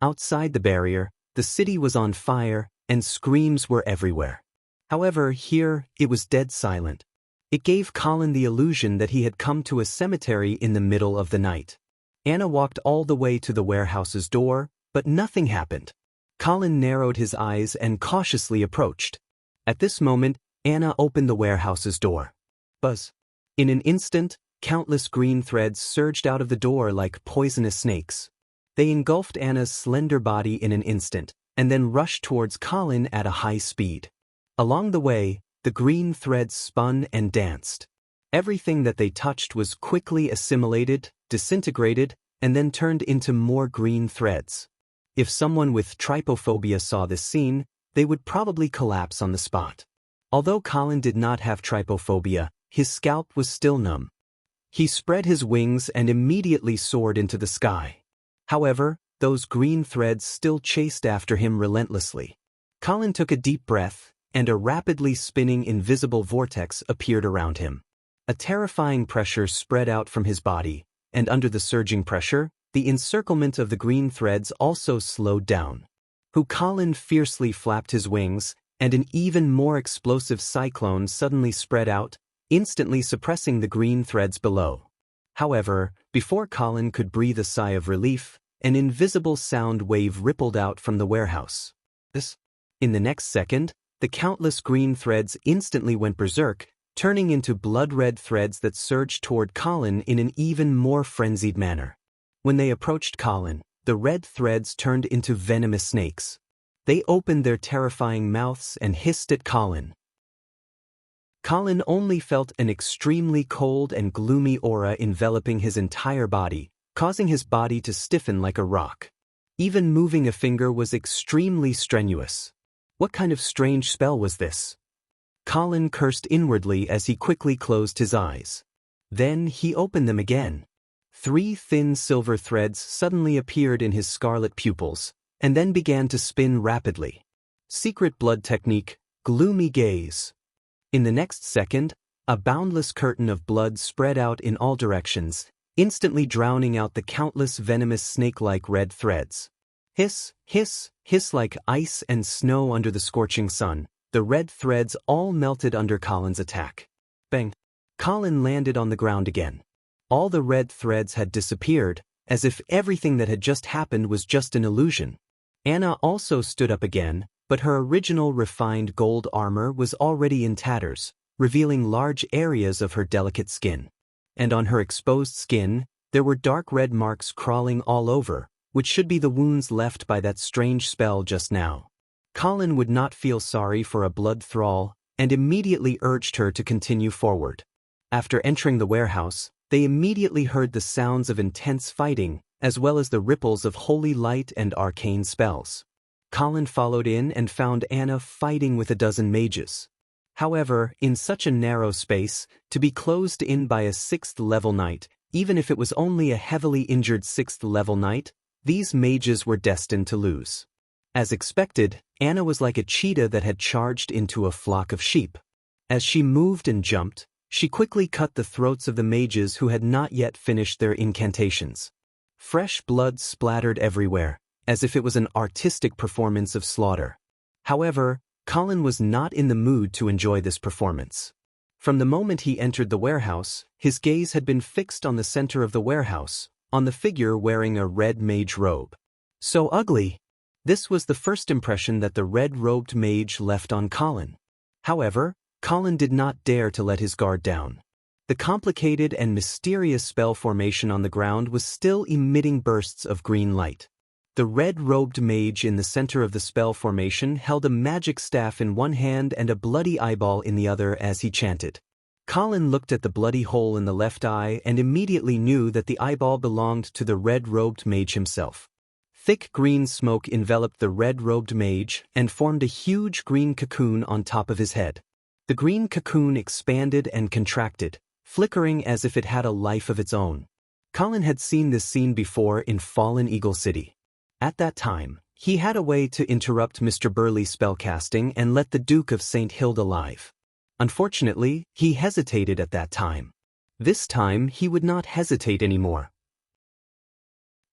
A: Outside the barrier, the city was on fire, and screams were everywhere. However, here, it was dead silent. It gave Colin the illusion that he had come to a cemetery in the middle of the night. Anna walked all the way to the warehouse's door, but nothing happened. Colin narrowed his eyes and cautiously approached. At this moment, Anna opened the warehouse's door. Buzz. In an instant, countless green threads surged out of the door like poisonous snakes. They engulfed Anna's slender body in an instant, and then rushed towards Colin at a high speed. Along the way, the green threads spun and danced. Everything that they touched was quickly assimilated, disintegrated, and then turned into more green threads. If someone with trypophobia saw this scene, they would probably collapse on the spot. Although Colin did not have trypophobia, his scalp was still numb. He spread his wings and immediately soared into the sky. However, those green threads still chased after him relentlessly. Colin took a deep breath, and a rapidly spinning invisible vortex appeared around him. A terrifying pressure spread out from his body, and under the surging pressure, the encirclement of the green threads also slowed down. Colin fiercely flapped his wings, and an even more explosive cyclone suddenly spread out, instantly suppressing the green threads below. However, before Colin could breathe a sigh of relief, an invisible sound wave rippled out from the warehouse. In the next second, the countless green threads instantly went berserk, turning into blood-red threads that surged toward Colin in an even more frenzied manner. When they approached Colin, the red threads turned into venomous snakes. They opened their terrifying mouths and hissed at Colin. Colin only felt an extremely cold and gloomy aura enveloping his entire body, causing his body to stiffen like a rock. Even moving a finger was extremely strenuous. What kind of strange spell was this? Colin cursed inwardly as he quickly closed his eyes. Then he opened them again. 3 thin silver threads suddenly appeared in his scarlet pupils, and then began to spin rapidly. Secret blood technique, gloomy gaze. In the next second, a boundless curtain of blood spread out in all directions, instantly drowning out the countless venomous snake-like red threads. Hiss, hiss, hiss like ice and snow under the scorching sun, the red threads all melted under Colin's attack. Bang! Colin landed on the ground again. All the red threads had disappeared, as if everything that had just happened was just an illusion. Anna also stood up again, but her original refined gold armor was already in tatters, revealing large areas of her delicate skin. And on her exposed skin, there were dark red marks crawling all over, which should be the wounds left by that strange spell just now. Colin would not feel sorry for a blood thrall, and immediately urged her to continue forward. After entering the warehouse, they immediately heard the sounds of intense fighting, as well as the ripples of holy light and arcane spells. Colin followed in and found Anna fighting with a dozen mages. However, in such a narrow space, to be closed in by a 6th-level knight, even if it was only a heavily injured 6th-level knight, these mages were destined to lose. As expected, Anna was like a cheetah that had charged into a flock of sheep. As she moved and jumped, she quickly cut the throats of the mages who had not yet finished their incantations. Fresh blood splattered everywhere, as if it was an artistic performance of slaughter. However, Colin was not in the mood to enjoy this performance. From the moment he entered the warehouse, his gaze had been fixed on the center of the warehouse, on the figure wearing a red mage robe. So ugly! This was the first impression that the red-robed mage left on Colin. However, Colin did not dare to let his guard down. The complicated and mysterious spell formation on the ground was still emitting bursts of green light. The red-robed mage in the center of the spell formation held a magic staff in one hand and a bloody eyeball in the other as he chanted. Colin looked at the bloody hole in the left eye and immediately knew that the eyeball belonged to the red-robed mage himself. Thick green smoke enveloped the red-robed mage and formed a huge green cocoon on top of his head. The green cocoon expanded and contracted, flickering as if it had a life of its own. Colin had seen this scene before in Fallen Eagle City. At that time, he had a way to interrupt Mr. Burley's spellcasting and let the Duke of St. Hilda live. Unfortunately, he hesitated at that time. This time, he would not hesitate anymore.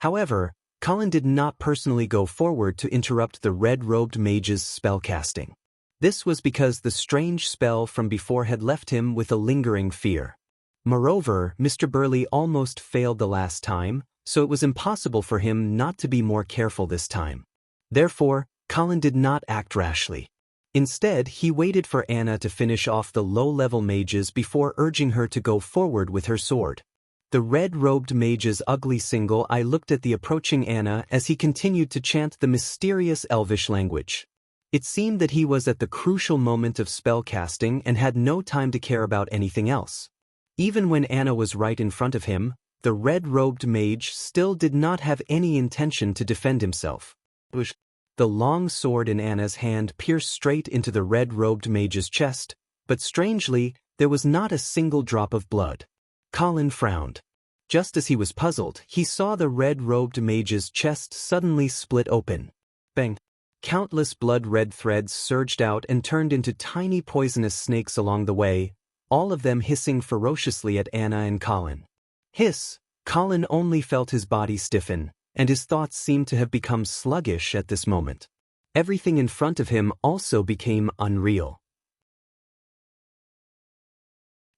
A: However, Colin did not personally go forward to interrupt the red-robed mage's spellcasting. This was because the strange spell from before had left him with a lingering fear. Moreover, Mr. Burley almost failed the last time, so it was impossible for him not to be more careful this time. Therefore, Colin did not act rashly. Instead, he waited for Anna to finish off the low-level mages before urging her to go forward with her sword. The red-robed mage's ugly single eye looked at the approaching Anna as he continued to chant the mysterious Elvish language. It seemed that he was at the crucial moment of spellcasting and had no time to care about anything else. Even when Anna was right in front of him, the red-robed mage still did not have any intention to defend himself. The long sword in Anna's hand pierced straight into the red-robed mage's chest, but strangely, there was not a single drop of blood. Colin frowned. Just as he was puzzled, he saw the red-robed mage's chest suddenly split open. Bang! Countless blood-red threads surged out and turned into tiny poisonous snakes along the way, all of them hissing ferociously at Anna and Colin. Hiss! Colin only felt his body stiffen, and his thoughts seemed to have become sluggish at this moment. Everything in front of him also became unreal.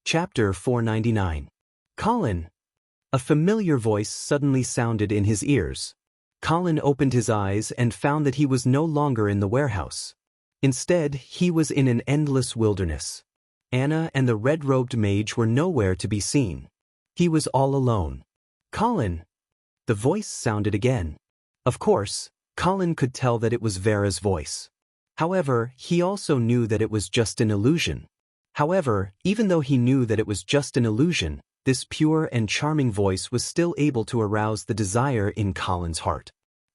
A: Chapter 499. Colin! A familiar voice suddenly sounded in his ears. Colin opened his eyes and found that he was no longer in the warehouse. Instead, he was in an endless wilderness. Anna and the red-robed mage were nowhere to be seen. He was all alone. Colin! The voice sounded again. Of course, Colin could tell that it was Vera's voice. However, he also knew that it was just an illusion. However, even though he knew that it was just an illusion, this pure and charming voice was still able to arouse the desire in Colin's heart.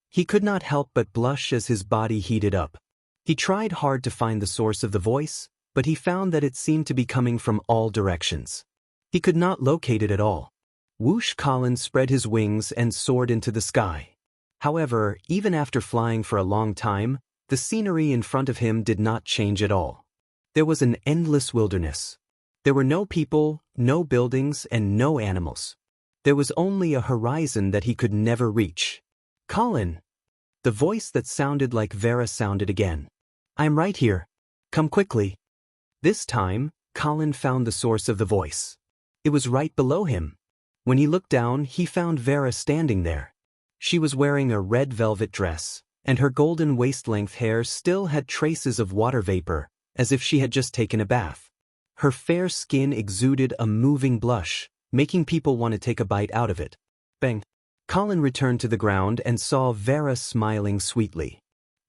A: He could not help but blush as his body heated up. He tried hard to find the source of the voice, but he found that it seemed to be coming from all directions. He could not locate it at all. Whoosh! Colin spread his wings and soared into the sky. However, even after flying for a long time, the scenery in front of him did not change at all. There was an endless wilderness. There were no people, no buildings, and no animals. There was only a horizon that he could never reach. Colin! The voice that sounded like Vera sounded again. I'm right here. Come quickly. This time, Colin found the source of the voice. It was right below him. When he looked down, he found Vera standing there. She was wearing a red velvet dress, and her golden waist-length hair still had traces of water vapor, as if she had just taken a bath. Her fair skin exuded a moving blush, making people want to take a bite out of it. Bang! Colin returned to the ground and saw Vera smiling sweetly.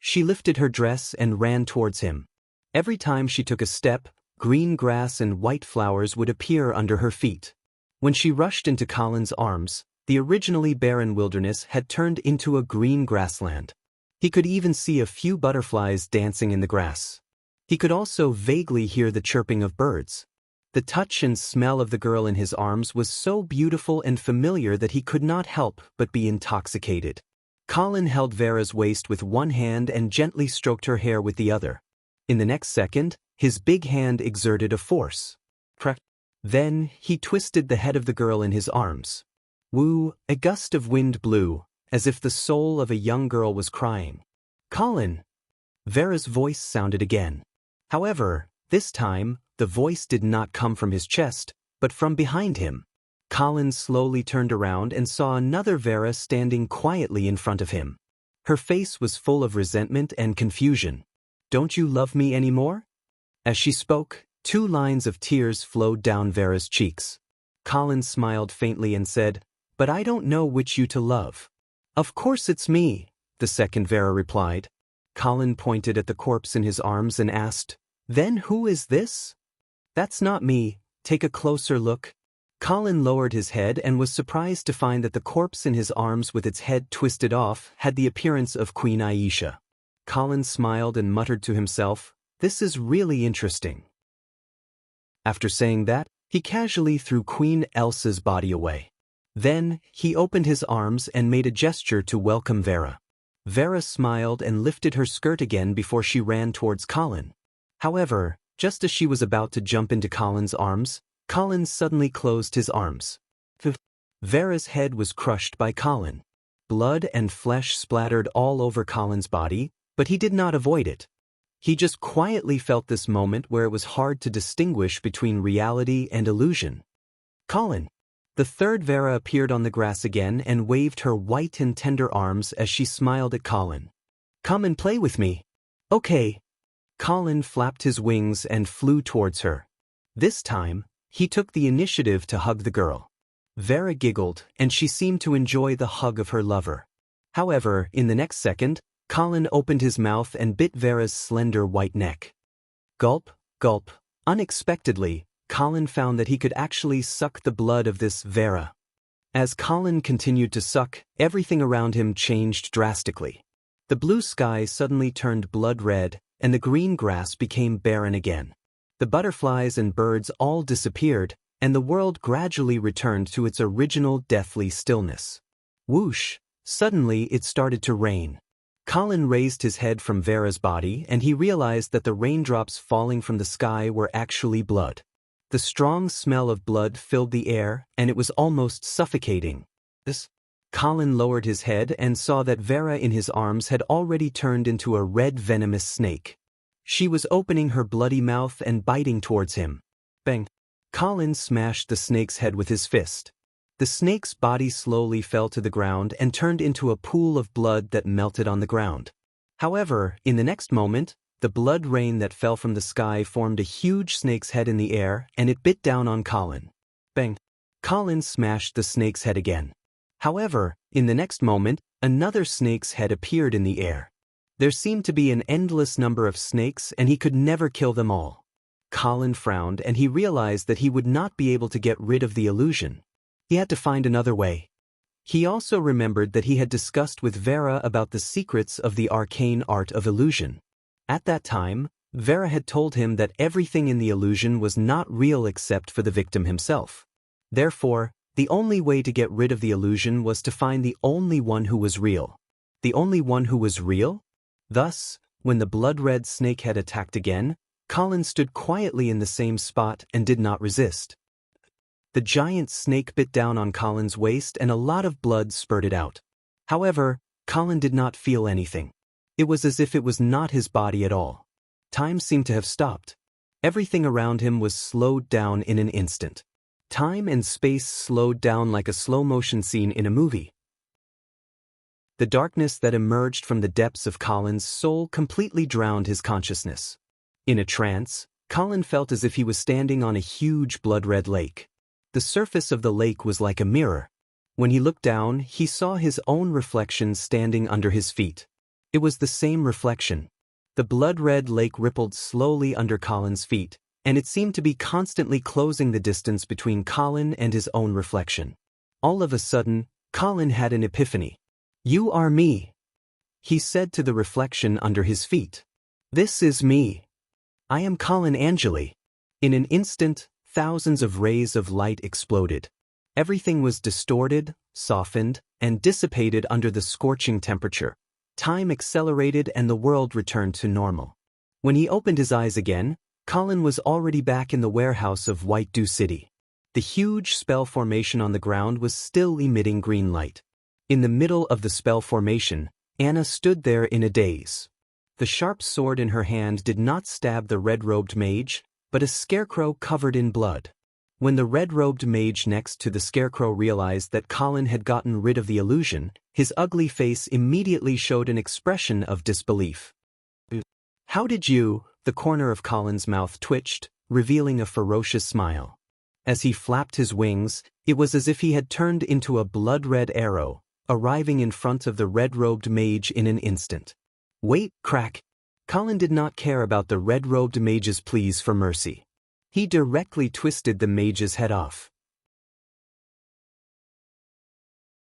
A: She lifted her dress and ran towards him. Every time she took a step, green grass and white flowers would appear under her feet. When she rushed into Colin's arms, the originally barren wilderness had turned into a green grassland. He could even see a few butterflies dancing in the grass. He could also vaguely hear the chirping of birds. The touch and smell of the girl in his arms was so beautiful and familiar that he could not help but be intoxicated. Colin held Vera's waist with one hand and gently stroked her hair with the other. In the next second, his big hand exerted a force. Then, he twisted the head of the girl in his arms. Woo! A gust of wind blew, as if the soul of a young girl was crying. Colin! Vera's voice sounded again. However, this time, the voice did not come from his chest, but from behind him. Colin slowly turned around and saw another Vera standing quietly in front of him. Her face was full of resentment and confusion. Don't you love me anymore? As she spoke, 2 lines of tears flowed down Vera's cheeks. Colin smiled faintly and said, "But I don't know which you to love." "Of course it's me," the second Vera replied. Colin pointed at the corpse in his arms and asked, "Then who is this?" "That's not me. Take a closer look." Colin lowered his head and was surprised to find that the corpse in his arms with its head twisted off had the appearance of Queen Aisha. Colin smiled and muttered to himself, "This is really interesting." After saying that, he casually threw Queen Elsa's body away. Then, he opened his arms and made a gesture to welcome Vera. Vera smiled and lifted her skirt again before she ran towards Colin. However, just as she was about to jump into Colin's arms, Colin suddenly closed his arms. Vera's head was crushed by Colin. Blood and flesh splattered all over Colin's body, but he did not avoid it. He just quietly felt this moment where it was hard to distinguish between reality and illusion. "Colin!" The third Vera appeared on the grass again and waved her white and tender arms as she smiled at Colin. "Come and play with me." "Okay." Colin flapped his wings and flew towards her. This time, he took the initiative to hug the girl. Vera giggled, and she seemed to enjoy the hug of her lover. However, in the next second, Colin opened his mouth and bit Vera's slender white neck. Gulp, gulp. Unexpectedly, Colin found that he could actually suck the blood of this Vera. As Colin continued to suck, everything around him changed drastically. The blue sky suddenly turned blood red, and the green grass became barren again. The butterflies and birds all disappeared, and the world gradually returned to its original deathly stillness. Whoosh! Suddenly it started to rain. Colin raised his head from Vera's body and he realized that the raindrops falling from the sky were actually blood. The strong smell of blood filled the air and it was almost suffocating. Colin lowered his head and saw that Vera in his arms had already turned into a red venomous snake. She was opening her bloody mouth and biting towards him. Bang! Colin smashed the snake's head with his fist. The snake's body slowly fell to the ground and turned into a pool of blood that melted on the ground. However, in the next moment, the blood rain that fell from the sky formed a huge snake's head in the air and it bit down on Colin. Bang! Colin smashed the snake's head again. However, in the next moment, another snake's head appeared in the air. There seemed to be an endless number of snakes and he could never kill them all. Colin frowned and he realized that he would not be able to get rid of the illusion. He had to find another way. He also remembered that he had discussed with Vera about the secrets of the arcane art of illusion. At that time, Vera had told him that everything in the illusion was not real except for the victim himself. Therefore, the only way to get rid of the illusion was to find the only one who was real. The only one who was real? Thus, when the blood-red snakehead attacked again, Colin stood quietly in the same spot and did not resist. The giant snake bit down on Colin's waist and a lot of blood spurted out. However, Colin did not feel anything. It was as if it was not his body at all. Time seemed to have stopped. Everything around him was slowed down in an instant. Time and space slowed down like a slow-motion scene in a movie. The darkness that emerged from the depths of Colin's soul completely drowned his consciousness. In a trance, Colin felt as if he was standing on a huge blood-red lake. The surface of the lake was like a mirror. When he looked down, he saw his own reflection standing under his feet. It was the same reflection. The blood-red lake rippled slowly under Colin's feet, and it seemed to be constantly closing the distance between Colin and his own reflection. All of a sudden, Colin had an epiphany. "You are me," he said to the reflection under his feet. "This is me. I am Colin Angeli." In an instant, thousands of rays of light exploded. Everything was distorted, softened, and dissipated under the scorching temperature. Time accelerated and the world returned to normal. When he opened his eyes again, Colin was already back in the warehouse of White Dew City. The huge spell formation on the ground was still emitting green light. In the middle of the spell formation, Anna stood there in a daze. The sharp sword in her hand did not stab the red-robed mage, but a scarecrow covered in blood. When the red-robed mage next to the scarecrow realized that Colin had gotten rid of the illusion, his ugly face immediately showed an expression of disbelief. "How did you?" The corner of Colin's mouth twitched, revealing a ferocious smile. As he flapped his wings, it was as if he had turned into a blood-red arrow, arriving in front of the red-robed mage in an instant. Wait, crack! Colin did not care about the red-robed mage's pleas for mercy. He directly twisted the mage's head off.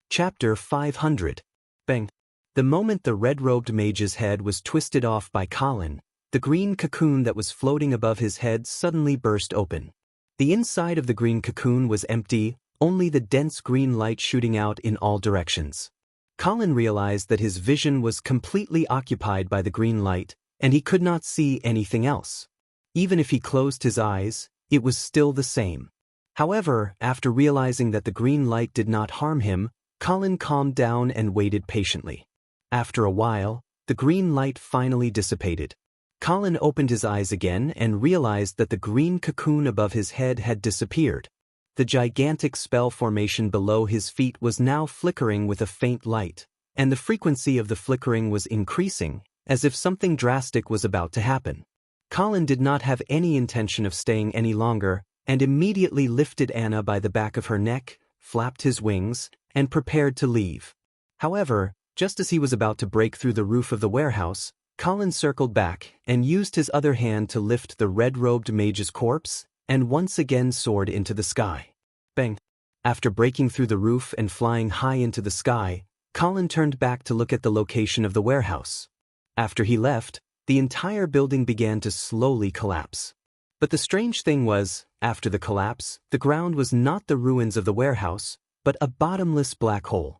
A: Chapter 500. Bang! The moment the red-robed mage's head was twisted off by Colin, the green cocoon that was floating above his head suddenly burst open. The inside of the green cocoon was empty, only the dense green light shooting out in all directions. Colin realized that his vision was completely occupied by the green light, and he could not see anything else. Even if he closed his eyes, it was still the same. However, after realizing that the green light did not harm him, Colin calmed down and waited patiently. After a while, the green light finally dissipated. Colin opened his eyes again and realized that the green cocoon above his head had disappeared. The gigantic spell formation below his feet was now flickering with a faint light, and the frequency of the flickering was increasing, as if something drastic was about to happen. Colin did not have any intention of staying any longer, and immediately lifted Anna by the back of her neck, flapped his wings, and prepared to leave. However, just as he was about to break through the roof of the warehouse, Colin circled back and used his other hand to lift the red-robed mage's corpse, and once again soared into the sky. Bang! After breaking through the roof and flying high into the sky, Colin turned back to look at the location of the warehouse. After he left, the entire building began to slowly collapse. But the strange thing was, after the collapse, the ground was not the ruins of the warehouse, but a bottomless black hole.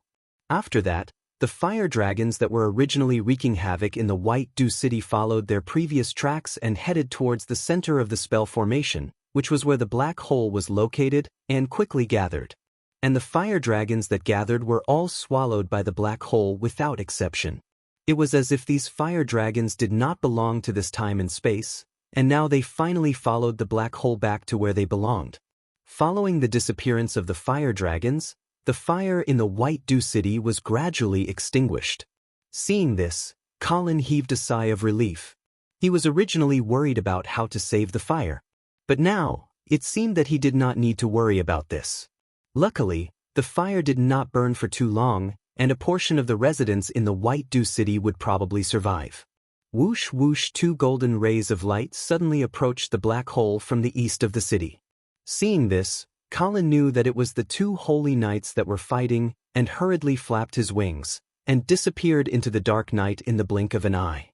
A: After that, the fire dragons that were originally wreaking havoc in the White Dew City followed their previous tracks and headed towards the center of the spell formation, which was where the black hole was located, and quickly gathered. And the fire dragons that gathered were all swallowed by the black hole without exception. It was as if these fire dragons did not belong to this time and space, and now they finally followed the black hole back to where they belonged. Following the disappearance of the fire dragons, the fire in the White Dew City was gradually extinguished. Seeing this, Colin heaved a sigh of relief. He was originally worried about how to save the fire. But now, it seemed that he did not need to worry about this. Luckily, the fire did not burn for too long, and a portion of the residents in the White Dew City would probably survive. Whoosh whoosh, two golden rays of light suddenly approached the black hole from the east of the city. Seeing this, Colin knew that it was the two holy knights that were fighting, and hurriedly flapped his wings, and disappeared into the dark night in the blink of an eye.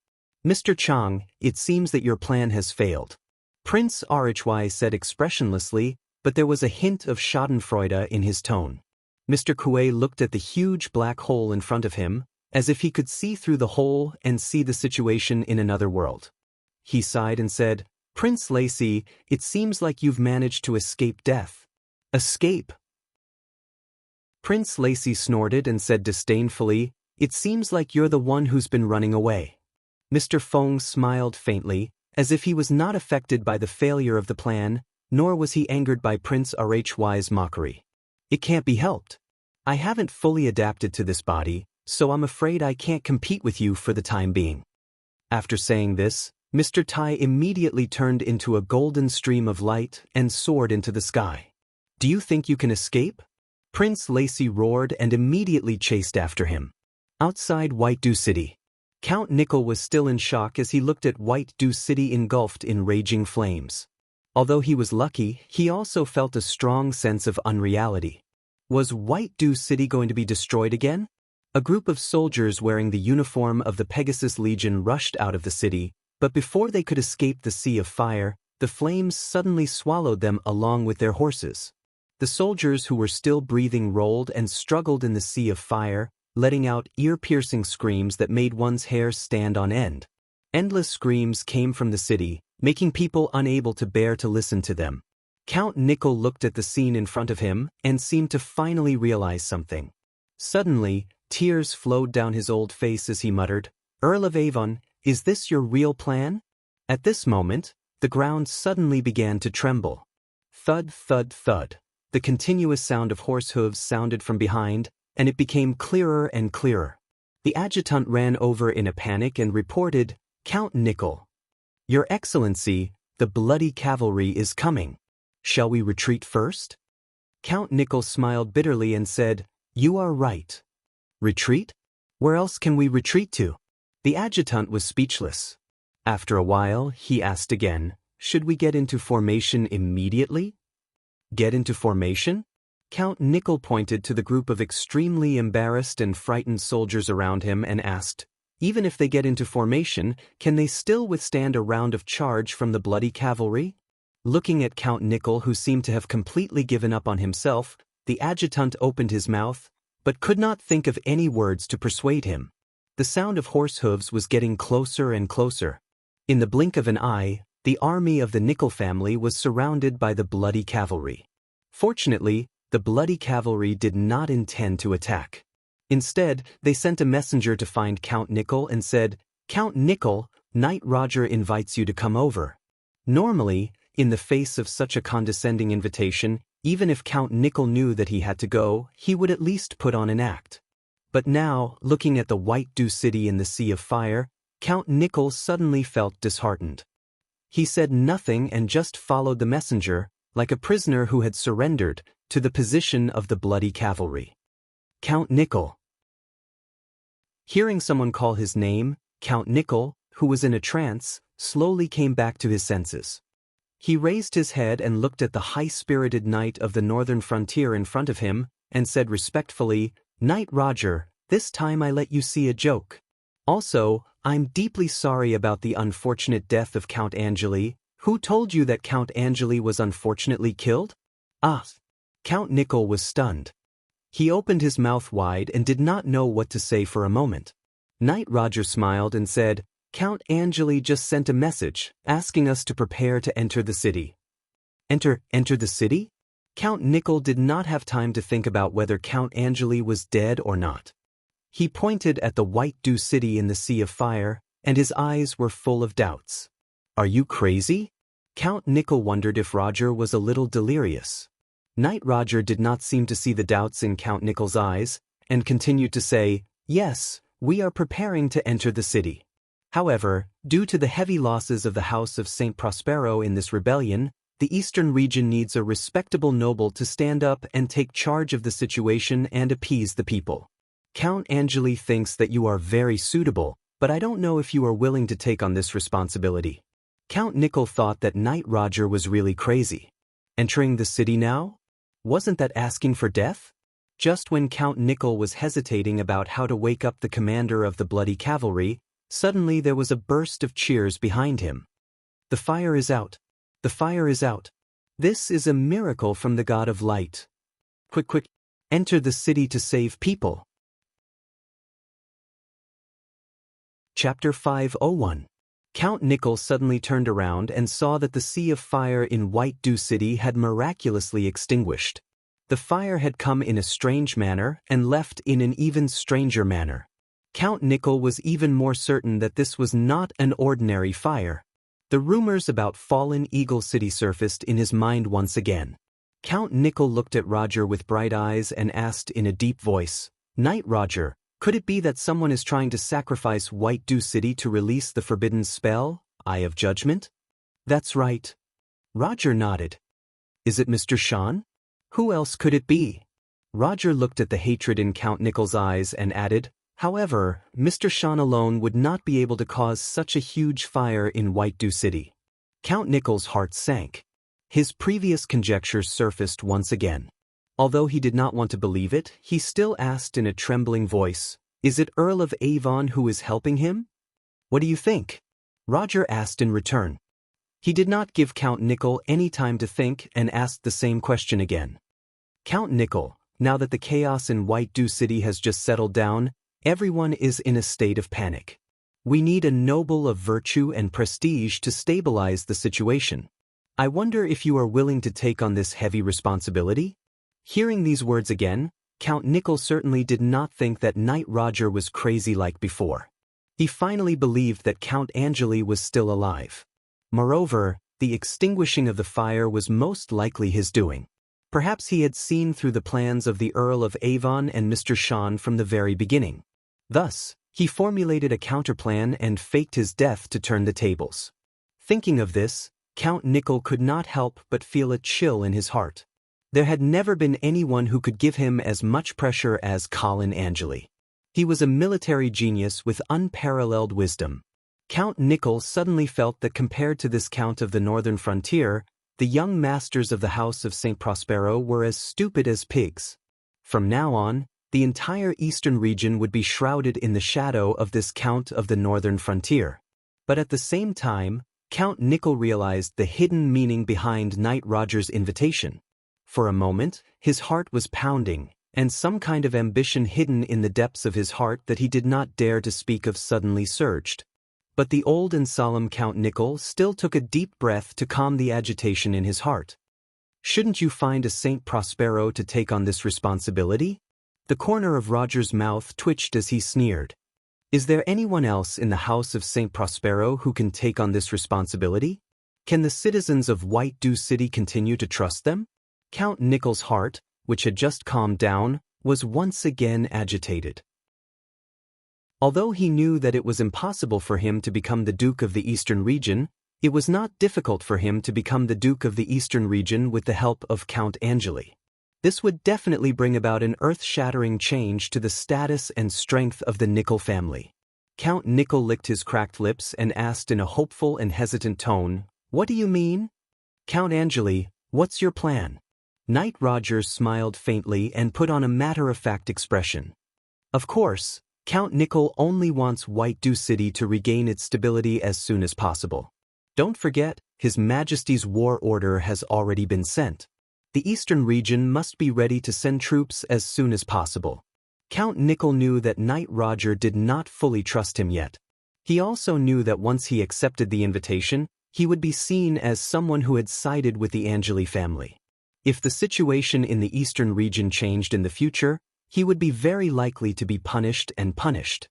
A: Mr. Chang, it seems that your plan has failed. Prince Rhy said expressionlessly, but there was a hint of schadenfreude in his tone. Mr. Kuei looked at the huge black hole in front of him, as if he could see through the hole and see the situation in another world. He sighed and said, Prince Lacey, it seems like you've managed to escape death. Escape? Prince Lacey snorted and said disdainfully, It seems like you're the one who's been running away. Mr. Feng smiled faintly, as if he was not affected by the failure of the plan, nor was he angered by Prince Rhy's mockery. It can't be helped. I haven't fully adapted to this body, so I'm afraid I can't compete with you for the time being. After saying this, Mr. Tai immediately turned into a golden stream of light and soared into the sky. Do you think you can escape? Prince Lacey roared and immediately chased after him. Outside White Dew City, Count Nickel was still in shock as he looked at White Dew City engulfed in raging flames. Although he was lucky, he also felt a strong sense of unreality. Was White Dew City going to be destroyed again? A group of soldiers wearing the uniform of the Pegasus Legion rushed out of the city, but before they could escape the sea of fire, the flames suddenly swallowed them along with their horses. The soldiers who were still breathing rolled and struggled in the sea of fire, letting out ear-piercing screams that made one's hair stand on end. Endless screams came from the city, making people unable to bear to listen to them. Count Nickel looked at the scene in front of him and seemed to finally realize something. Suddenly, tears flowed down his old face as he muttered, Earl of Avon, is this your real plan? At this moment, the ground suddenly began to tremble. Thud, thud, thud. The continuous sound of horse hooves sounded from behind, and it became clearer and clearer. The adjutant ran over in a panic and reported, Count Nickel. Your Excellency, The bloody cavalry is coming. Shall we retreat first? Count Nickel smiled bitterly and said, You are right. Retreat? Where else can we retreat to? The adjutant was speechless. After a while, he asked again, Should we get into formation immediately? Get into formation? Count Nickel pointed to the group of extremely embarrassed and frightened soldiers around him and asked, Even if they get into formation, can they still withstand a round of charge from the bloody cavalry? Looking at Count Nickel, who seemed to have completely given up on himself, the adjutant opened his mouth, but could not think of any words to persuade him. The sound of horse hooves was getting closer and closer. In the blink of an eye, the army of the Nickel family was surrounded by the bloody cavalry. Fortunately, the bloody cavalry did not intend to attack. Instead, they sent a messenger to find Count Nickel and said, Count Nickel, Knight Roger invites you to come over. Normally, in the face of such a condescending invitation, even if Count Nickel knew that he had to go, he would at least put on an act. But now, looking at the white dew city in the sea of fire, Count Nickel suddenly felt disheartened. He said nothing and just followed the messenger, like a prisoner who had surrendered, to the position of the bloody cavalry. Count Nickel. Hearing someone call his name, Count Nickel, who was in a trance, slowly came back to his senses. He raised his head and looked at the high-spirited knight of the northern frontier in front of him, and said respectfully, Knight Roger, this time I let you see a joke. Also, I'm deeply sorry about the unfortunate death of Count Angeli. Who told you that Count Angeli was unfortunately killed? Ah! Count Nickel was stunned. He opened his mouth wide and did not know what to say for a moment. Knight Roger smiled and said, Count Angeli just sent a message, asking us to prepare to enter the city. Enter the city? Count Nickel did not have time to think about whether Count Angeli was dead or not. He pointed at the white dew city in the sea of fire, and his eyes were full of doubts. Are you crazy? Count Nickel wondered if Roger was a little delirious. Knight Roger did not seem to see the doubts in Count Nickel's eyes, and continued to say, Yes, we are preparing to enter the city. However, due to the heavy losses of the House of St. Prospero in this rebellion, the eastern region needs a respectable noble to stand up and take charge of the situation and appease the people. Count Angeli thinks that you are very suitable, but I don't know if you are willing to take on this responsibility. Count Nickel thought that Knight Roger was really crazy. Entering the city now? Wasn't that asking for death? Just when Count Nickel was hesitating about how to wake up the commander of the bloody cavalry, suddenly there was a burst of cheers behind him. The fire is out. The fire is out. This is a miracle from the god of light. Quick, enter the city to save people. Chapter 501. Count Nickel suddenly turned around and saw that the sea of fire in White Dew City had miraculously extinguished. The fire had come in a strange manner and left in an even stranger manner. Count Nickel was even more certain that this was not an ordinary fire. The rumors about fallen Eagle City surfaced in his mind once again. Count Nickel looked at Roger with bright eyes and asked in a deep voice, Knight Roger, could it be that someone is trying to sacrifice White Dew City to release the forbidden spell, Eye of Judgment? That's right. Roger nodded. Is it Mr. Sean? Who else could it be? Roger looked at the hatred in Count Nickel's eyes and added, However, Mr. Sean alone would not be able to cause such a huge fire in White Dew City. Count Nickel's heart sank. His previous conjectures surfaced once again. Although he did not want to believe it, he still asked in a trembling voice, Is it Earl of Avon who is helping him? What do you think? Roger asked in return. He did not give Count Nickel any time to think and asked the same question again. Count Nickel, now that the chaos in White Dew City has just settled down, everyone is in a state of panic. We need a noble of virtue and prestige to stabilize the situation. I wonder if you are willing to take on this heavy responsibility? Hearing these words again, Count Nickel certainly did not think that Knight Roger was crazy like before. He finally believed that Count Angeli was still alive. Moreover, the extinguishing of the fire was most likely his doing. Perhaps he had seen through the plans of the Earl of Avon and Mr. Sean from the very beginning. Thus, he formulated a counterplan and faked his death to turn the tables. Thinking of this, Count Nickel could not help but feel a chill in his heart. There had never been anyone who could give him as much pressure as Colin Angeli. He was a military genius with unparalleled wisdom. Count Nickel suddenly felt that compared to this Count of the northern frontier, the young masters of the House of St. Prospero were as stupid as pigs. From now on, the entire eastern region would be shrouded in the shadow of this Count of the northern frontier. But at the same time, Count Nickel realized the hidden meaning behind Knight Roger's invitation. For a moment, his heart was pounding, and some kind of ambition hidden in the depths of his heart that he did not dare to speak of suddenly surged. But the old and solemn Count Nickel still took a deep breath to calm the agitation in his heart. Shouldn't you find a St. Prospero to take on this responsibility? The corner of Roger's mouth twitched as he sneered. Is there anyone else in the House of St. Prospero who can take on this responsibility? Can the citizens of White Dew City continue to trust them? Count Nickel's heart, which had just calmed down, was once again agitated. Although he knew that it was impossible for him to become the Duke of the Eastern Region, it was not difficult for him to become the Duke of the Eastern Region with the help of Count Angeli. This would definitely bring about an earth-shattering change to the status and strength of the Nickel family. Count Nickel licked his cracked lips and asked in a hopeful and hesitant tone, "What do you mean?" "Count Angeli, what's your plan?" Knight Roger smiled faintly and put on a matter-of-fact expression. Of course, Count Nickel only wants White Dew City to regain its stability as soon as possible. Don't forget, His Majesty's war order has already been sent. The Eastern region must be ready to send troops as soon as possible. Count Nickel knew that Knight Roger did not fully trust him yet. He also knew that once he accepted the invitation, he would be seen as someone who had sided with the Angeli family. If the situation in the Eastern region changed in the future, he would be very likely to be punished and punished.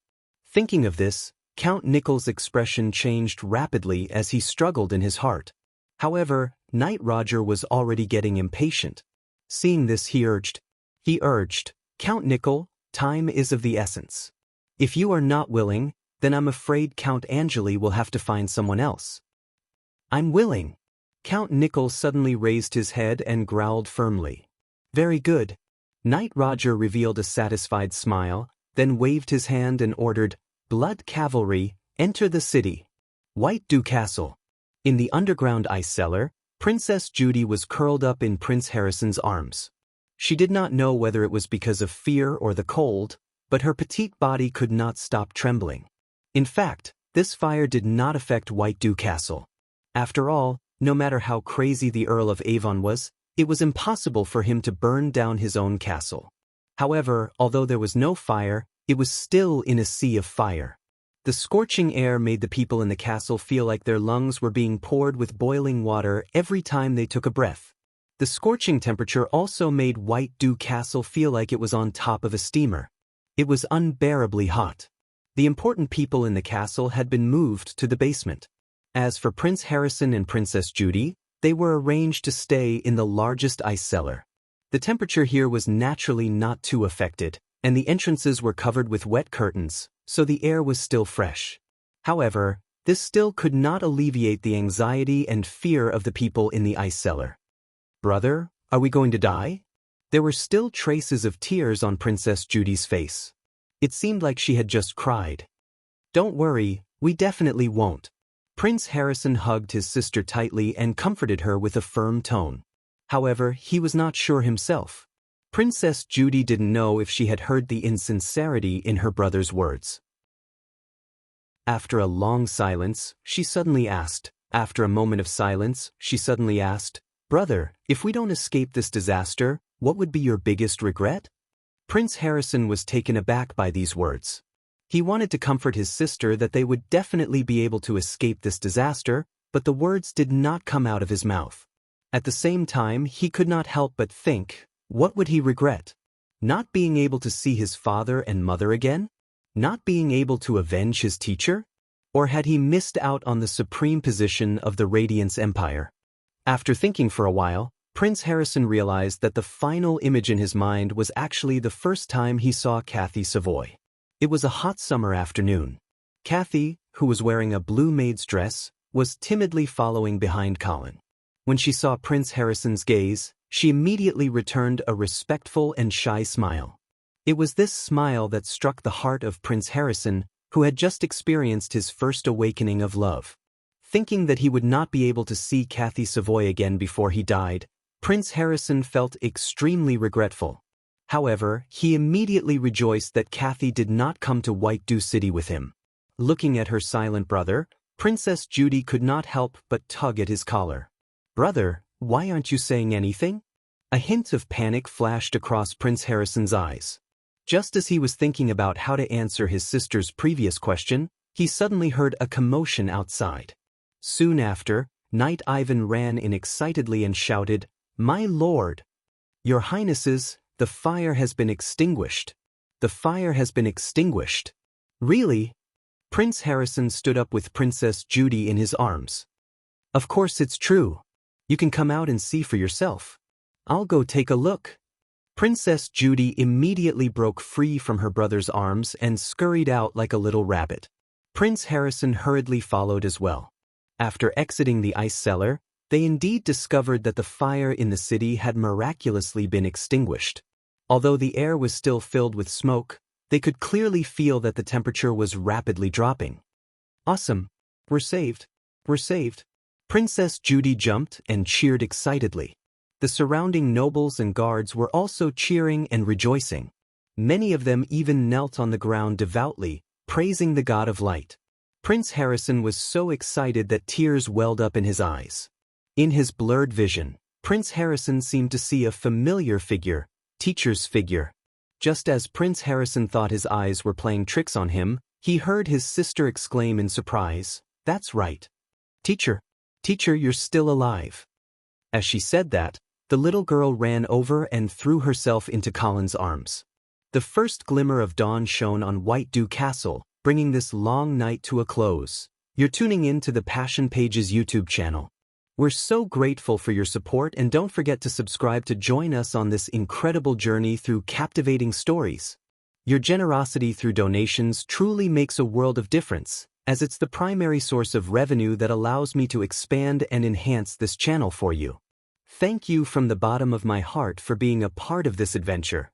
A: Thinking of this, Count Nickel's expression changed rapidly as he struggled in his heart. However, Knight Roger was already getting impatient. Seeing this, he urged, "Count Nickel, time is of the essence. If you are not willing, then I'm afraid Count Angeli will have to find someone else." "I'm willing." Count Nickel suddenly raised his head and growled firmly. "Very good." Knight Roger revealed a satisfied smile, then waved his hand and ordered, "Blood Cavalry, enter the city." White Dew Castle. In the underground ice cellar, Princess Judy was curled up in Prince Harrison's arms. She did not know whether it was because of fear or the cold, but her petite body could not stop trembling. In fact, this fire did not affect White Dew Castle. After all, no matter how crazy the Earl of Avon was, it was impossible for him to burn down his own castle. However, although there was no fire, it was still in a sea of fire. The scorching air made the people in the castle feel like their lungs were being poured with boiling water every time they took a breath. The scorching temperature also made White Dew Castle feel like it was on top of a steamer. It was unbearably hot. The important people in the castle had been moved to the basement. As for Prince Harrison and Princess Judy, they were arranged to stay in the largest ice cellar. The temperature here was naturally not too affected, and the entrances were covered with wet curtains, so the air was still fresh. However, this still could not alleviate the anxiety and fear of the people in the ice cellar. "Brother, are we going to die?" There were still traces of tears on Princess Judy's face. It seemed like she had just cried. "Don't worry, we definitely won't." Prince Harrison hugged his sister tightly and comforted her with a firm tone. However, he was not sure himself. Princess Judy didn't know if she had heard the insincerity in her brother's words. After a long silence, she suddenly asked, "Brother, if we don't escape this disaster, what would be your biggest regret?" Prince Harrison was taken aback by these words. He wanted to comfort his sister that they would definitely be able to escape this disaster, but the words did not come out of his mouth. At the same time, he could not help but think, what would he regret? Not being able to see his father and mother again? Not being able to avenge his teacher? Or had he missed out on the supreme position of the Radiance Empire? After thinking for a while, Prince Harrison realized that the final image in his mind was actually the first time he saw Kathy Savoy. It was a hot summer afternoon. Kathy, who was wearing a blue maid's dress, was timidly following behind Colin. When she saw Prince Harrison's gaze, she immediately returned a respectful and shy smile. It was this smile that struck the heart of Prince Harrison, who had just experienced his first awakening of love. Thinking that he would not be able to see Kathy Savoy again before he died, Prince Harrison felt extremely regretful. However, he immediately rejoiced that Kathy did not come to White Dew City with him. Looking at her silent brother, Princess Judy could not help but tug at his collar. "Brother, why aren't you saying anything?" A hint of panic flashed across Prince Harrison's eyes. Just as he was thinking about how to answer his sister's previous question, he suddenly heard a commotion outside. Soon after, Knight Ivan ran in excitedly and shouted, "My lord! Your highnesses, the fire has been extinguished. The fire has been extinguished." "Really?" Prince Harrison stood up with Princess Judy in his arms. "Of course it's true. You can come out and see for yourself. I'll go take a look." Princess Judy immediately broke free from her brother's arms and scurried out like a little rabbit. Prince Harrison hurriedly followed as well. After exiting the ice cellar, they indeed discovered that the fire in the city had miraculously been extinguished. Although the air was still filled with smoke, they could clearly feel that the temperature was rapidly dropping. "Awesome! We're saved! We're saved!" Princess Judy jumped and cheered excitedly. The surrounding nobles and guards were also cheering and rejoicing. Many of them even knelt on the ground devoutly, praising the God of Light. Prince Harrison was so excited that tears welled up in his eyes. In his blurred vision, Prince Harrison seemed to see a familiar figure, Teacher's figure. Just as Prince Harrison thought his eyes were playing tricks on him, he heard his sister exclaim in surprise, "That's right. Teacher, Teacher, you're still alive." As she said that, the little girl ran over and threw herself into Colin's arms. The first glimmer of dawn shone on White Dew Castle, bringing this long night to a close. You're tuning in to the Passion Pages YouTube channel. We're so grateful for your support, and don't forget to subscribe to join us on this incredible journey through captivating stories. Your generosity through donations truly makes a world of difference, as it's the primary source of revenue that allows me to expand and enhance this channel for you. Thank you from the bottom of my heart for being a part of this adventure.